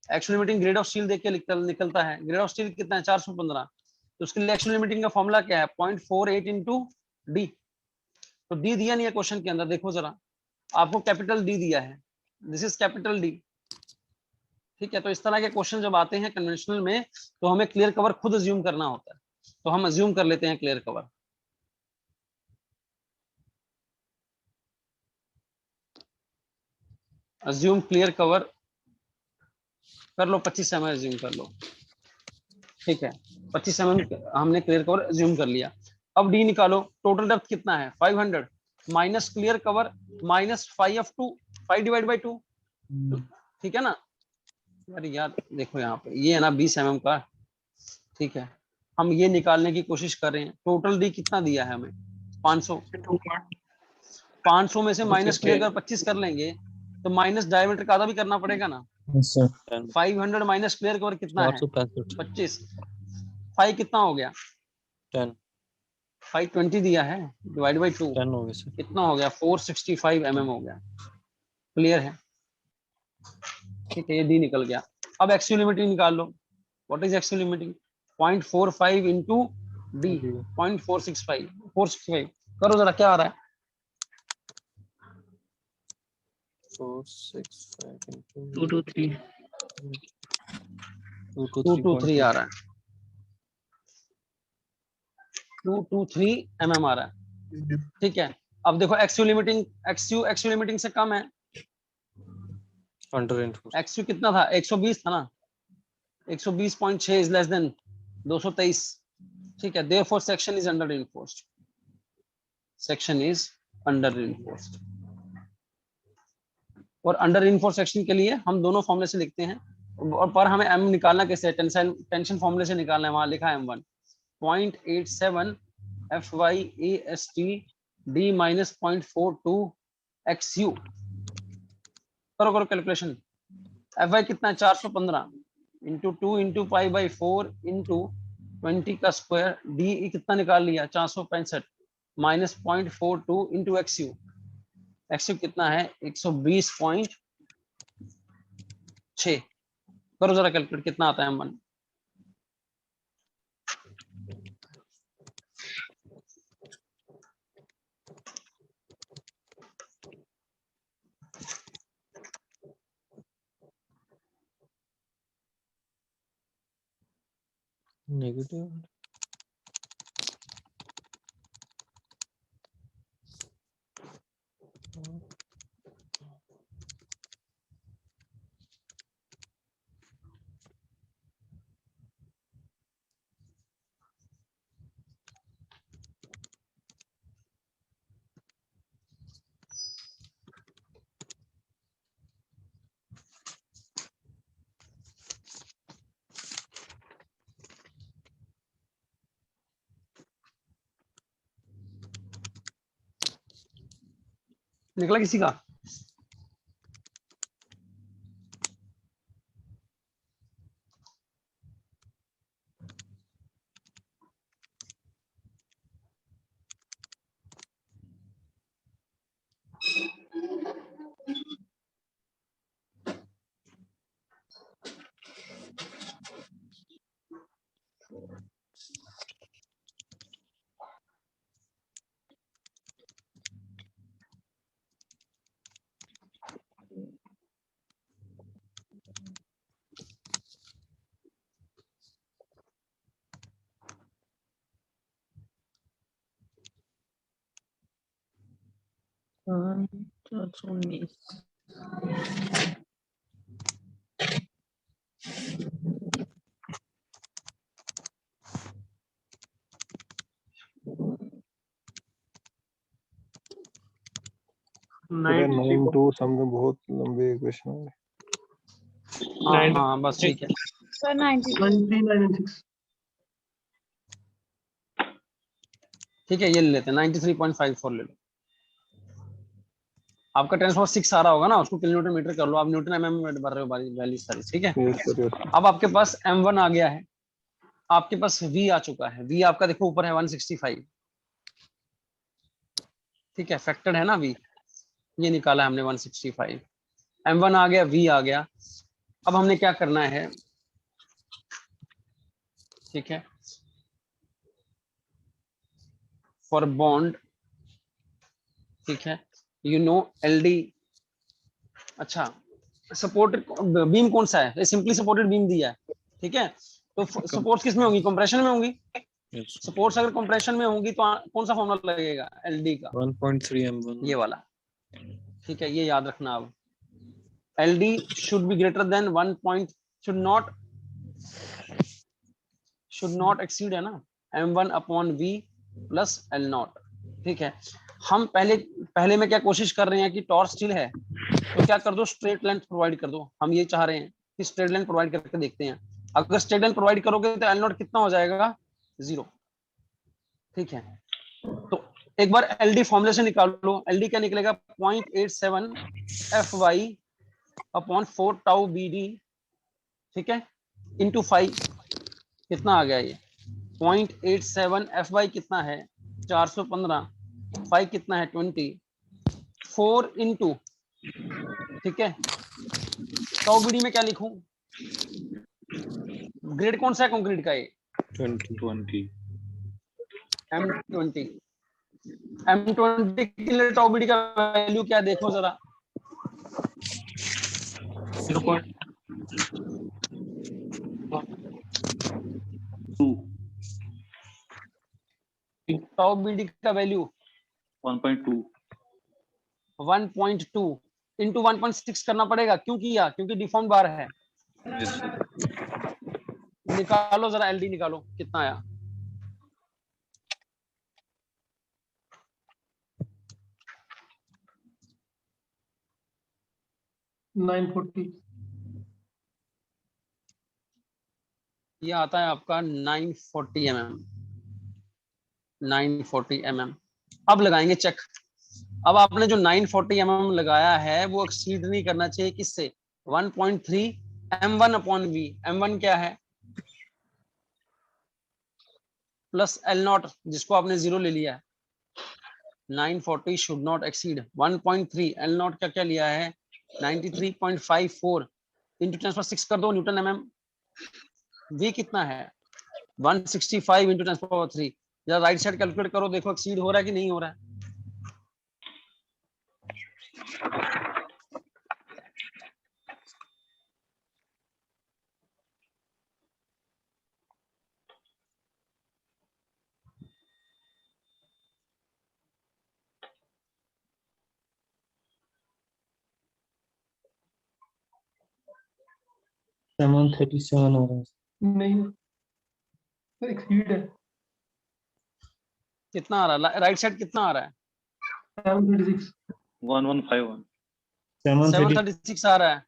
एक्सयू लिमिटिंग ग्रेड ऑफ स्टील देख के निकलता है, ग्रेड ऑफ स्टील कितना है 415, तो उसके लिए एक्सयू लिमिटिंग का फॉर्मूला क्या है 0.48 इंटू डी, तो डी दिया नहीं है क्वेश्चन के अंदर, देखो जरा, आपको कैपिटल डी दिया है, दिस इज कैपिटल डी, ठीक है। तो इस तरह के क्वेश्चन जब आते हैं कन्वेंशनल में तो हमें क्लियर कवर खुद अज्यूम करना होता है, तो हम अज्यूम कर लेते हैं clear cover, assume clear cover कर लो, 25 mm अज्यूम कर लो, ठीक है, 25 mm हमने क्लियर कवर अज्यूम कर लिया। अब डी निकालो, टोटल डेप्थ कितना है 500 minus clear cover minus 5 5 divide by 2, ठीक है ना। अरे यार देखो यहाँ पे ये है ना 20 mm का, ठीक है, हम ये निकालने की कोशिश कर रहे हैं, टोटल डी कितना दिया है हमें 500, 500 में से माइनस क्लियर कर 25 कर लेंगे, तो माइनस डायमीटर का आधा भी करना पड़ेगा ना, 500 माइनस क्लियर कवर कितना है 465 25, 5 कितना हो गया 10 520 दिया है, डिवाइड बाई 2 10 हो गए सर। कितना हो गया 465 mm हो गया, क्लियर है, ठीक है, ये डी निकल गया। अब एक्सयू लिमिटिंग निकाल लो, what is x u limiting 0.45 into D 465 करो जरा क्या आ रहा है 465 into 223 223 आ रहा है, 223 mm आ रहा है, ठीक है। अब देखो एक्सयू लिमिटिंग से कम है, अंडर इनफोर्स एक्सयू कितना था 120 था ना, 120.6 इज लेस देन 223, ठीक है, therefore section is under reinforced, section is under reinforced. और अंडर रिइंफोर्स्ड सेक्शन के लिए हम दोनों फॉर्मूले से लिखते हैं, और पर हमें एम निकालना कैसे, टेंशन फॉर्मूले से निकालना है, वहां लिखा है M1 0.87 FYAST D minus 0.42 XU, करो करो कैलकुलेशन, FY कितना है 415 into 2 into pi by 4 into 20 का स्क्वायर, डी कितना निकाल लिया 465 माइनस 0.42 इंटू XU, XU कितना है 120.6, करो जरा कैलकुलेट कितना आता है M1, नेगेटिव निकला किसी का? नाइन 9 2 सम में बहुत लंबे इक्वेशन है। हाँ हाँ बस ठीक है। सर 92 9396 ठीक है ये ले लेते हैं 93.54 ले लो। आपका ट्रांसफर 6 आ रहा होगा ना, उसको किलोमीटर मीटर कर लो, आप न्यूटन एमएम में भर रहे हो वैल्यू सारी, ठीक है। Yes sir yes. अब आपके पास m1 आ गया है, आपके पास v आ चुका है, v आपका देखो ऊपर है 165, ठीक है, फैक्टर है ना v, ये निकाला हमने 165, m1 आ गया, v आ गया। अब हमने क्या करना है, ठीक है, फॉर बॉन्ड, ठीक है, यू नो LD, अच्छा सपोर्ट बीम कौन सा है, सिंपली सपोर्टेड बीम दिया है, ठीक है, तो सपोर्ट्स किस में होंगी, कंप्रेशन में होंगी। सपोर्ट्स अगर कंप्रेशन में होंगी तो कौन सा फॉर्मूला लगेगा, LD का 1.3 m1 ये वाला, ठीक है, ये याद रखना। अब LD should be greater than 1 point, should not exceed है ना, m1 upon v plus L0, ठीक है। हम पहले में क्या कोशिश कर रहे हैं कि टॉर्क स्टिल है तो क्या कर दो, स्ट्रेट लेंथ प्रोवाइड कर दो, हम ये चाह रहे हैं कि स्ट्रेट लेंथ प्रोवाइड करके देखते हैं। अगर स्ट्रेट लेंथ प्रोवाइड करोगे तो L0 कितना हो जाएगा, 0, ठीक है। तो एक बार LD फॉर्मूले से निकाल लो, LD क्या निकलेगा 0.87 FY अपॉन 4 टाउ BD, ठीक है, इंटू 5, कितना आ गया ये 0.87 FY कितना है 415, 5 कितना है 20, 4 इंटू, ठीक है, टाउ BD में क्या लिखूं, ग्रेड कौन सा है कंक्रीट का, ये 20 M20, M20 के लिए टाउ BD का वैल्यू क्या देखो जरा, 2 टाउ BD का वैल्यू 1.2 1.2 इंटू 1.6 करना पड़ेगा, क्यों किया, क्योंकि डिफॉर्म बार है। Yes sir. निकालो जरा LD निकालो कितना आया, नाइन 40 ये आता है आपका 940 mm, 940 mm। अब लगाएंगे चेक, अब आपने जो 940 mm लगाया है वो एक्सीड नहीं करना चाहिए किससे, 1.3 m1 अपॉन v, m1 क्या है प्लस L0 जिसको आपने 0 ले लिया है, 940 शुड नॉट एक्सीड 1.3, L0 क्या क्या लिया है 93.54 इंटू 10⁻6 कर दो न्यूटन mm, v कितना है 165 इंटू 10⁻3, या राइट साइड कैलकुलेट करो, देखो एक्सीड हो रहा है कि नहीं हो रहा है। 737 हो रहा है। नहीं सर, एक्सीड है। कितना आ रहा है राइट साइड, कितना आ रहा है? 736। 1151. 736 आ रहा है।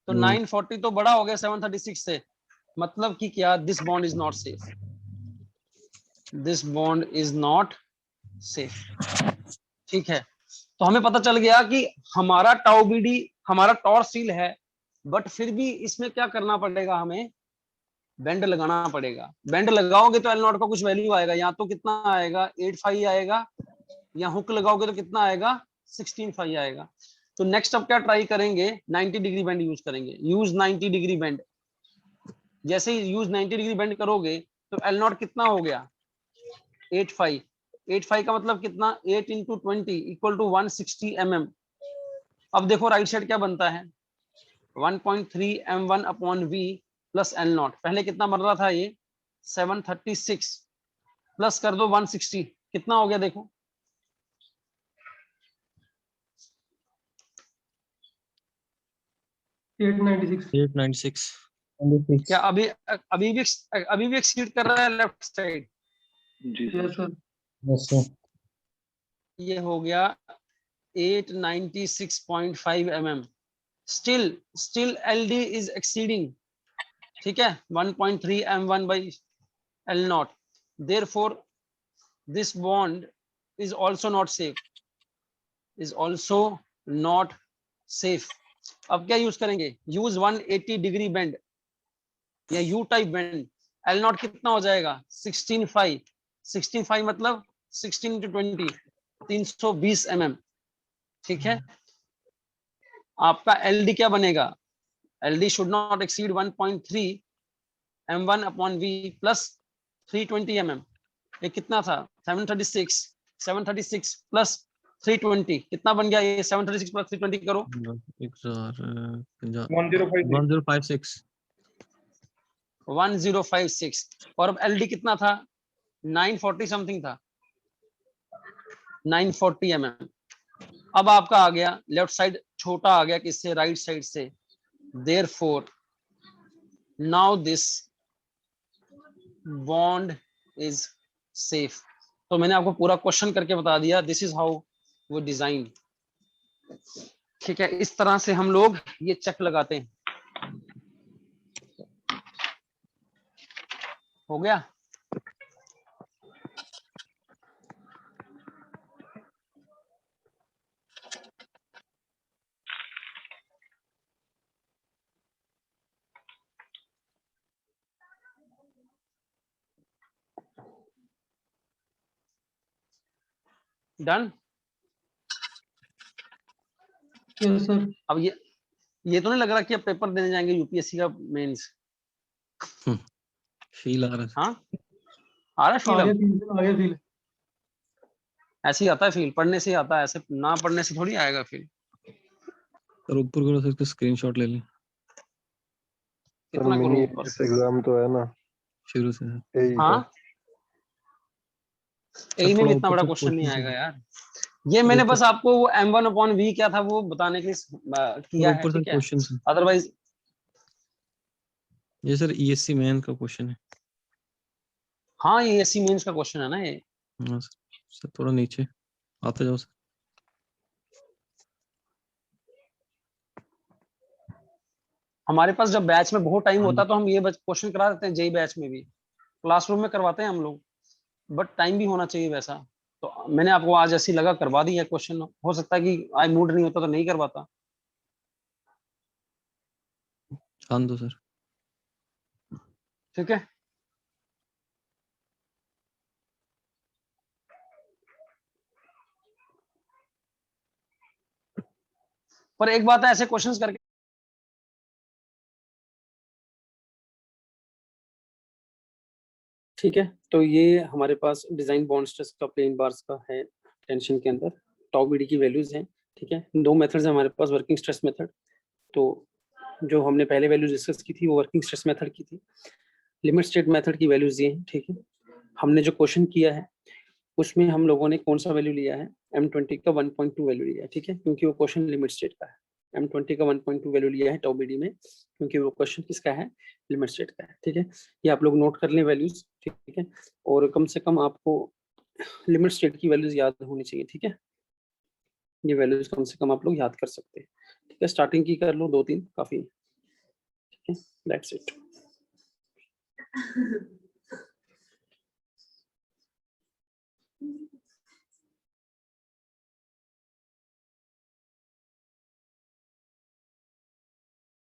तो हम्म। 940 तो बड़ा हो गया 736 से, मतलब कि क्या, this bond is not safe, this bond is not safe. ठीक है, तो हमें पता चल गया कि हमारा टाउ बीडी हमारा टॉर्स स्टील है, बट फिर भी इसमें क्या करना पड़ेगा, हमें बेंड लगाना पड़ेगा। बेंड लगाओगे तो एल नॉट का कुछ वैल्यू आएगा, या तो कितना आएगा 85 आएगा, या हुक लगाओगे तो कितना आएगा 16.5 आएगा। तो नेक्स्ट अब क्या ट्राई करेंगे, 90 डिग्री बेंड यूज करेंगे। Use 90 degree bend. जैसे ही यूज 90 डिग्री बेंड करोगे तो एल नॉट कितना हो गया 85। 85 का मतलब कितना, 8 इंटू 20 इक्वल टू 160 mm। अब देखो राइट साइड क्या बनता है, 1.3 m1 upon v plus L not. पहले कितना बन रहा था ये 736 प्लस कर दो 160, कितना हो गया देखो, एट 896। क्या अभी भी एक्सीड कर रहा है लेफ्ट साइड? जी यस सर. सर। ये हो गया 896.5 mm। Still LD is exceeding, ठीक है, 1.3 m1 by L not. Therefore this bond is also not safe, is also not safe. अब क्या यूज करेंगे, यूज 180 डिग्री बेंड या you type bend. L not कितना हो जाएगा 16.5, 16.5 मतलब 16 into 20 320 mm। ठीक है, आपका एल डी क्या बनेगा, L D should not exceed 1.3 m1 upon v plus 320 mm। ये कितना था 736, 736 प्लस 320 कितना बन गया, ये 736 प्लस 320 करो 1056। 1056। और अब एल डी कितना था 940 समथिंग था, 940 mm। अब आपका आ गया लेफ्ट साइड छोटा आ गया किससे, राइट साइड से। Therefore now this bond is safe. तो मैंने आपको पूरा क्वेश्चन करके बता दिया, दिस इज हाउ वो डिजाइन। ठीक है, इस तरह से हम लोग ये चेक लगाते हैं। हो गया, डन। Yes sir. अब ये तो नहीं लग रहा कि अब पेपर देने जाएंगे यूपीएससी का मेंस? फील आ रहा है। हाँ आ रहा है फील, आगे अब फील सर, आगे फील। ऐसे ही आता है फील, पढ़ने से ही आता है, ऐसे ना पढ़ने से थोड़ी आएगा फील। और ऊपर करो सर, इसका स्क्रीनशॉट ले लें सर कितना करूं मिनी ऊपर? एग्जाम तो है ना शुरू से। यही हाँ का। यही में थोड़ा भी इतना ऊपर बड़ा से क्वेश्चन नहीं क्वेश्चन आएगा यार। ये मैंने ऊपर बस आपको वो m1 अपॉन v क्या था वो बताने के लिए किया है, ऊपर से ठीक है, क्वेश्चन से। अदरवाइज ये सर ईएससी मैन का क्वेश्चन है। हाँ ये एससी मेंस का क्वेश्चन है ना ये। हाँ सर थोड़ा नीचे आते जाओ सर। हमारे पास जब बैच में बहुत टाइम हाँ होता है तो हम ये क्वेश्चन करा देते हैं, जेई बैच में भी क्लासरूम में करवाते हैं हम लोग, बट टाइम भी होना चाहिए वैसा। तो मैंने आपको आज ऐसी लगा करवा दी है क्वेश्चन, हो सकता है कि आज मूड नहीं होता तो नहीं करवाता। हाँ दो सर। ठीक है, पर एक बात है ऐसे क्वेश्चंस करके ठीक है। तो ये हमारे पास डिजाइन बॉन्ड स्ट्रेस का प्लेन बार्स का है टेंशन के अंदर, टॉप बीडी की वैल्यूज हैं। ठीक है, दो मेथड्स हैं हमारे पास, वर्किंग स्ट्रेस मेथड, तो जो हमने पहले वैल्यूज डिस्कस की थी वो वर्किंग स्ट्रेस मेथड की थी। लिमिट स्टेट मेथड की वैल्यूज ये हैं। ठीक है, हमने जो क्वेश्चन किया है उसमें हम लोगों ने कौन सा वैल्यू लिया है, M20 का 1.2 वैल्यू लिया है। ठीक है, क्योंकि वो क्वेश्चन लिमिट स्टेट का है। M20 का 1.2 वैल्यू लिया है टाउ BD में, क्योंकि वो क्वेश्चन किसका है, लिमिट स्टेट का है। ठीक है, ये आप लोग नोट कर लें वैल्यूज। ठीक है, और कम से कम आपको लिमिट स्टेट की वैल्यूज याद होनी चाहिए। ठीक है, ये वैल्यूज कम से कम आप लोग याद कर सकते हैं। ठीक है, स्टार्टिंग की कर लो 2-3 काफी। ठीक है, दैट्स इट।